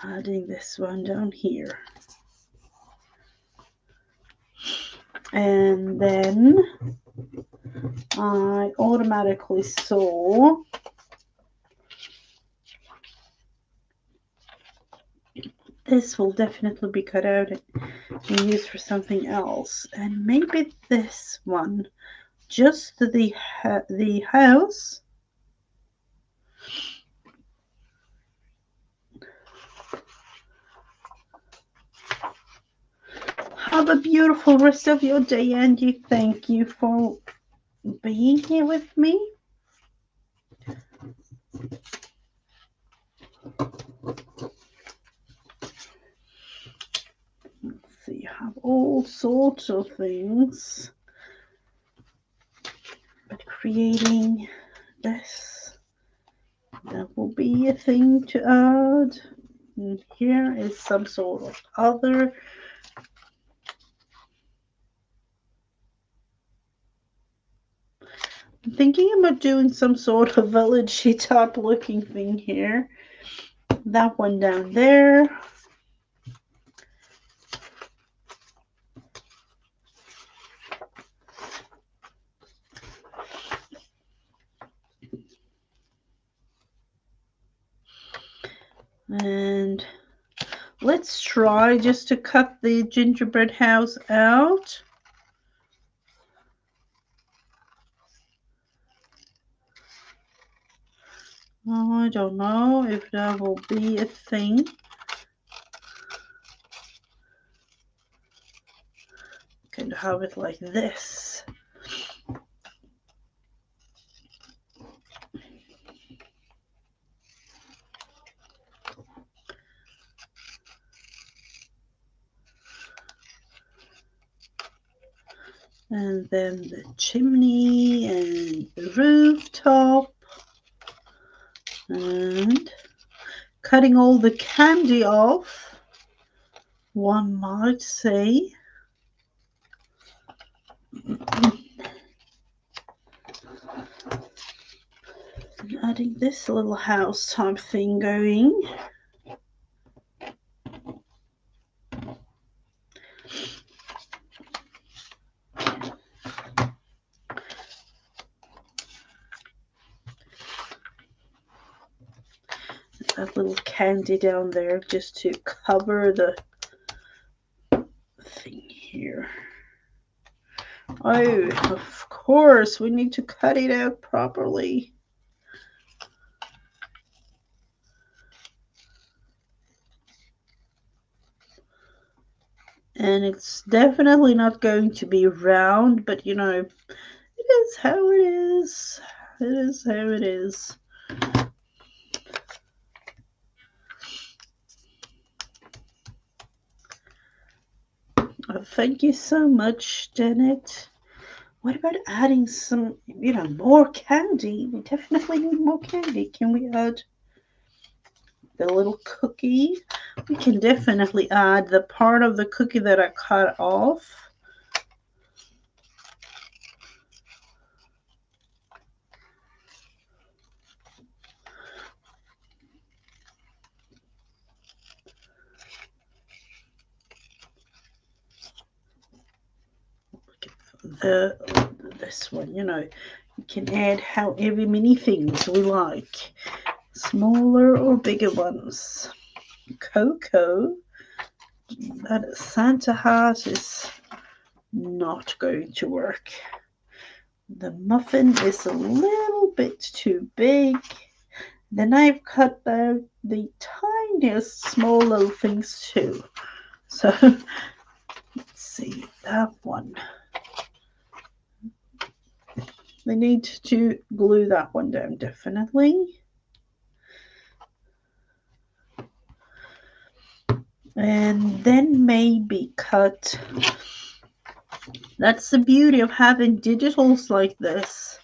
Adding this one down here. And then I automatically saw this will definitely be cut out and used for something else. And maybe this one, just the house. Have a beautiful rest of your day, Angie. Thank you for being here with me. Let's see, you have all sorts of things. But creating this, that will be a thing to add. And here is some sort of other. I'm thinking about doing some sort of village-y type looking thing here. That one down there. And let's try just to cut the gingerbread house out. Oh, I don't know if that will be a thing. Can have it like this. And then the chimney and the rooftop. And cutting all the candy off, one might say. And adding this little house type thing going. That little candy down there just to cover the thing here. Oh, of course, we need to cut it out properly. And it's definitely not going to be round, but you know, it is how it is. It is how it is. Oh, thank you so much, Janet. What about adding some, more candy? We definitely need more candy. Can we add the little cookie? We can definitely add the part of the cookie that I cut off. This one, you can add however many things we like, smaller or bigger ones. Cocoa, that Santa hat is not going to work. The muffin is a little bit too big. Then I've cut out the tiniest small little things too. So let's see, that one. We need to glue that one down definitely. And then maybe cut. That's the beauty of having digitals like this.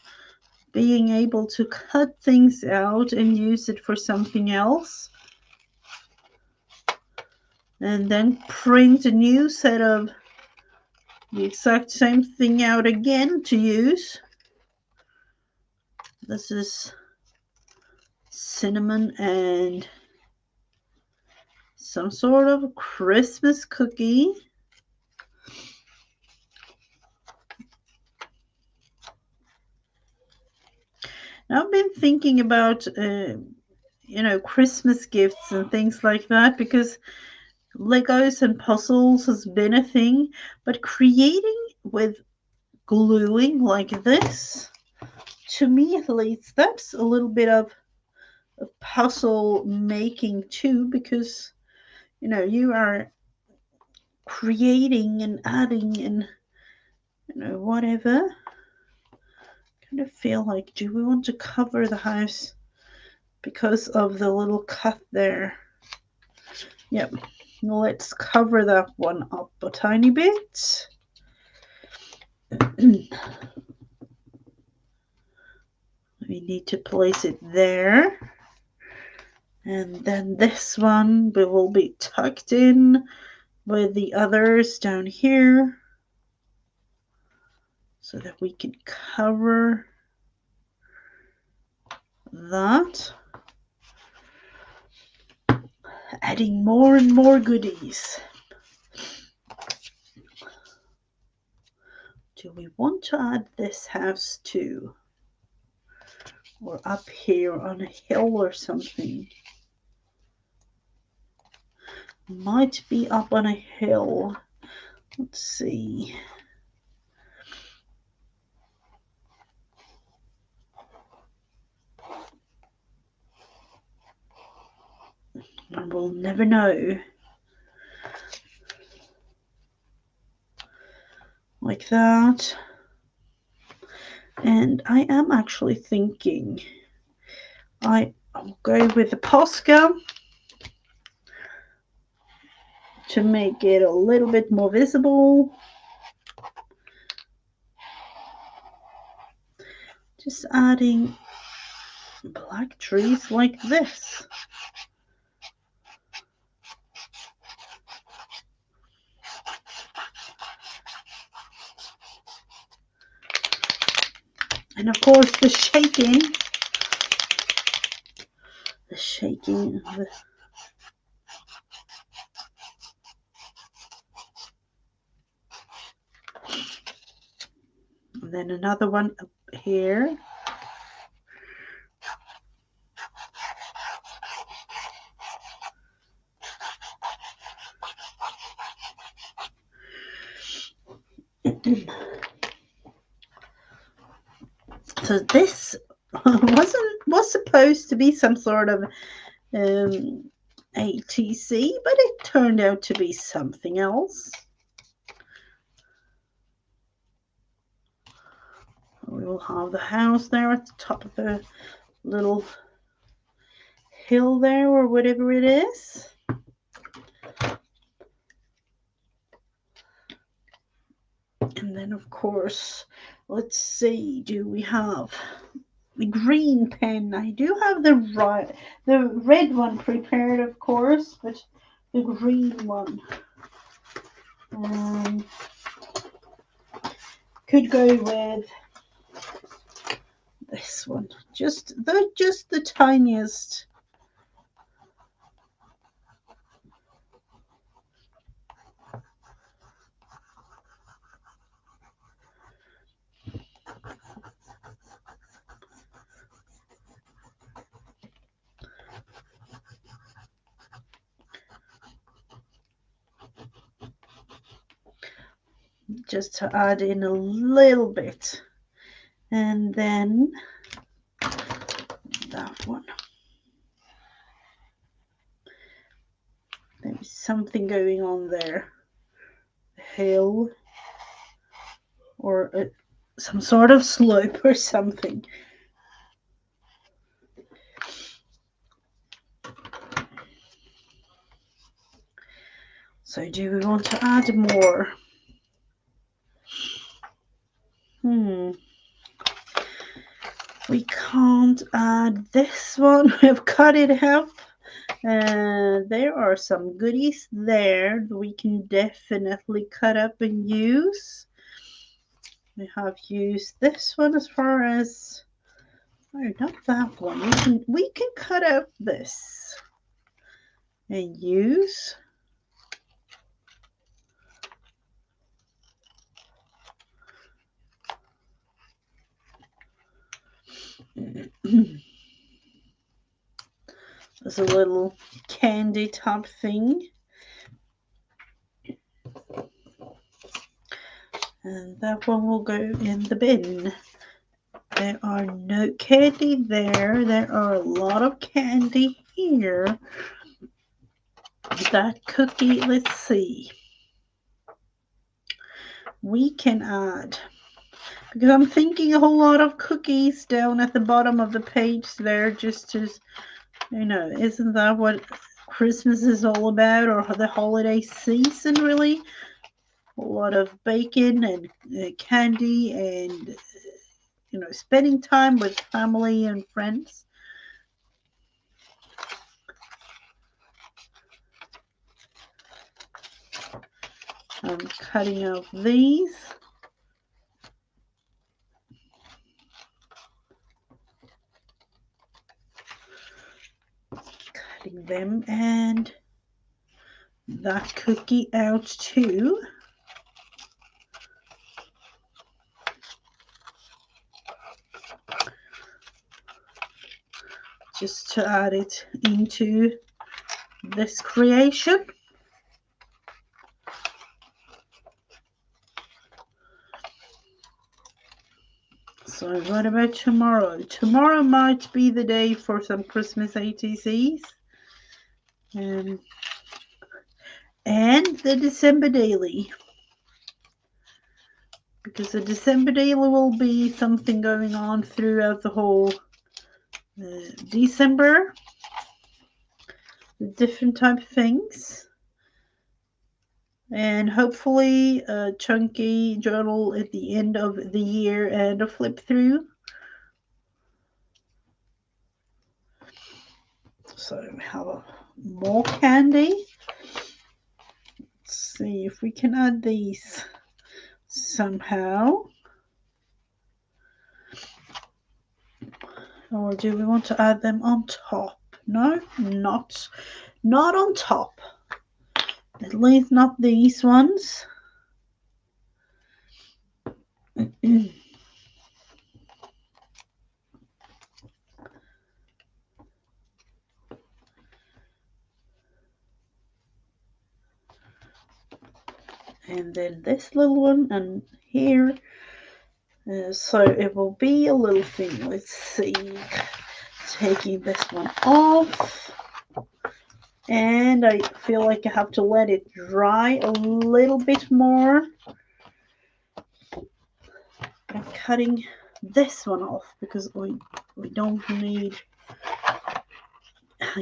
Being able to cut things out and use it for something else. And then print a new set of the exact same thing out again to use. This is cinnamon and some sort of Christmas cookie. Now I've been thinking about, Christmas gifts and things like that because Legos and puzzles has been a thing, but creating with gluing like this, to me at least, that's a little bit of puzzle making too, because you are creating and adding and whatever. Kind of feel like, do we want to cover the house because of the little cut there? Yep, let's cover that one up a tiny bit. We need to place it there. And then this one will be tucked in with the others down here so that we can cover that. Adding more and more goodies. Do we want to add this house too? Or up here on a hill or something? Might be up on a hill. Let's see. We'll never know. Like that. And I am actually thinking I'll go with the Posca to make it a little bit more visible. Just adding black trees like this. And of course the shaking of the and then another one up here. So this was supposed to be some sort of ATC, but it turned out to be something else. We will have the house there at the top of the little hill there, or whatever it is. And then, of course, let's see, do we have the green pen? I do have the red one prepared, of course, but the green one could go with this one. Just the tiniest. Just to add in a little bit. And then that one. There's something going on there. Hill or some sort of slope or something. So do we want to add more? We can't add this one. We've cut it out. There are some goodies there that we can definitely cut up and use. We have used this one as far as, oh, not that one. We can cut out this and use. There's a little candy top thing. And that one will go in the bin. There are no candy there. There are a lot of candy here. That cookie, let's see. We can add, because I'm thinking a whole lot of cookies down at the bottom of the page there, just to, you know, isn't that what Christmas is all about, or the holiday season, really? A lot of bacon and candy and, you know, spending time with family and friends. I'm cutting out these. Cutting them and that cookie out too. Just to add it into this creation. So what about tomorrow? Tomorrow might be the day for some Christmas ATCs. And the December daily. Because the December daily will be something going on throughout the whole December. Different type of things. And hopefully a chunky journal at the end of the year and a flip through So we have more candy. Let's see if we can add these somehow. Or do we want to add them on top? No, not on top. At least not these ones. And then this little one and here. So it will be a little thing. Let's see. Taking this one off. And I feel like I have to let it dry a little bit more. I'm cutting this one off because we don't need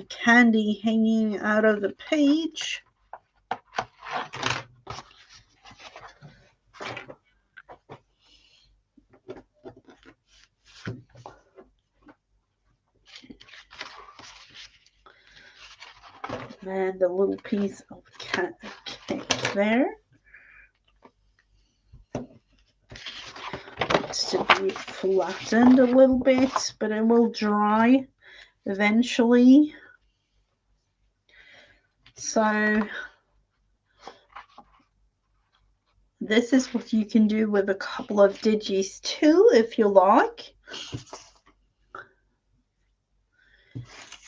candy hanging out of the page. And the little piece of cake there. It's to be flattened a little bit, but it will dry eventually. So this is what you can do with a couple of digis too, if you like.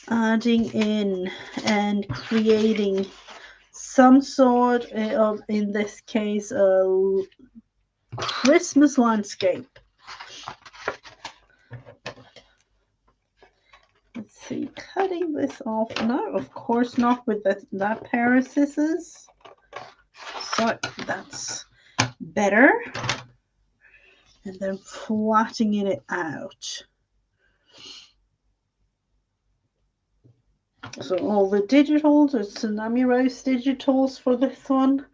Adding in and creating some sort of, in this case, a Christmas landscape. Let's see, cutting this off. No, of course not with that pair of scissors. So that's better. And then flattening it out. So all the digitals are Tsunamirose Digitals for this one.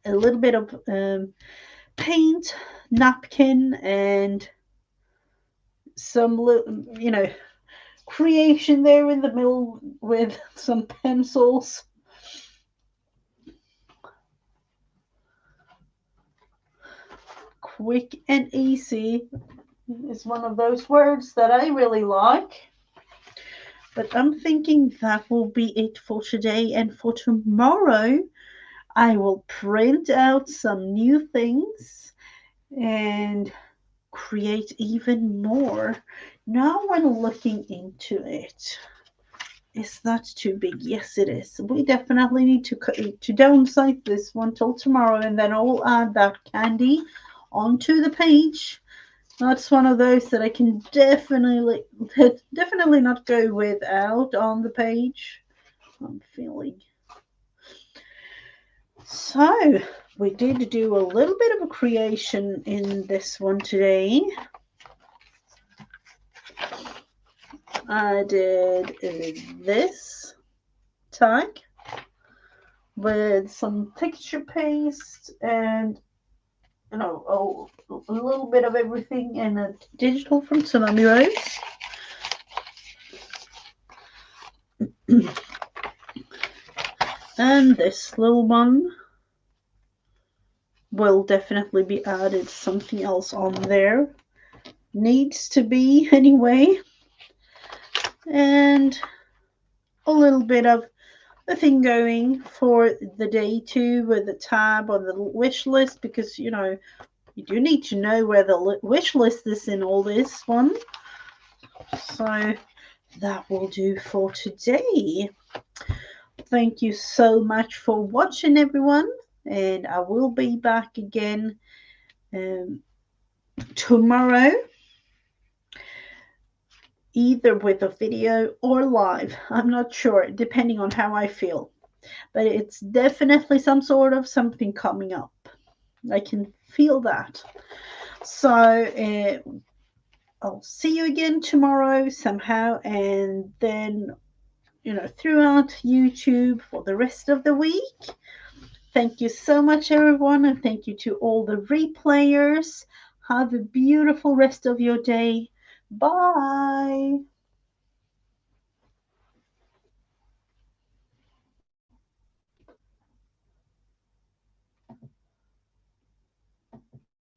A little bit of paint, napkin, and some, creation there in the middle with some pencils. Quick and easy is one of those words that I really like. But I'm thinking that will be it for today, and for tomorrow I will print out some new things and create even more. Now when looking into it, is that too big? Yes, it is. We definitely need to downsize this one till tomorrow, and then I will add that candy onto the page. That's one of those that I can definitely not go without on the page. I'm feeling. So we did do a little bit of a creation in this one today. I did this tag with some texture paste and a little bit of everything, and a digital from Tsunamirose. And this little one will definitely be added. Something else on there needs to be anyway. And a little bit of a thing going for the day too, with the tab on the wish list, because you do need to know where the wish list is in all this one. So that will do for today. Thank you so much for watching, everyone, and I will be back again tomorrow, either with a video or live. I'm not sure, depending on how I feel, but it's definitely some sort of something coming up. I can feel that. So I'll see you again tomorrow somehow, and then throughout YouTube for the rest of the week. Thank you so much, everyone, and thank you to all the replayers. Have a beautiful rest of your day. Bye.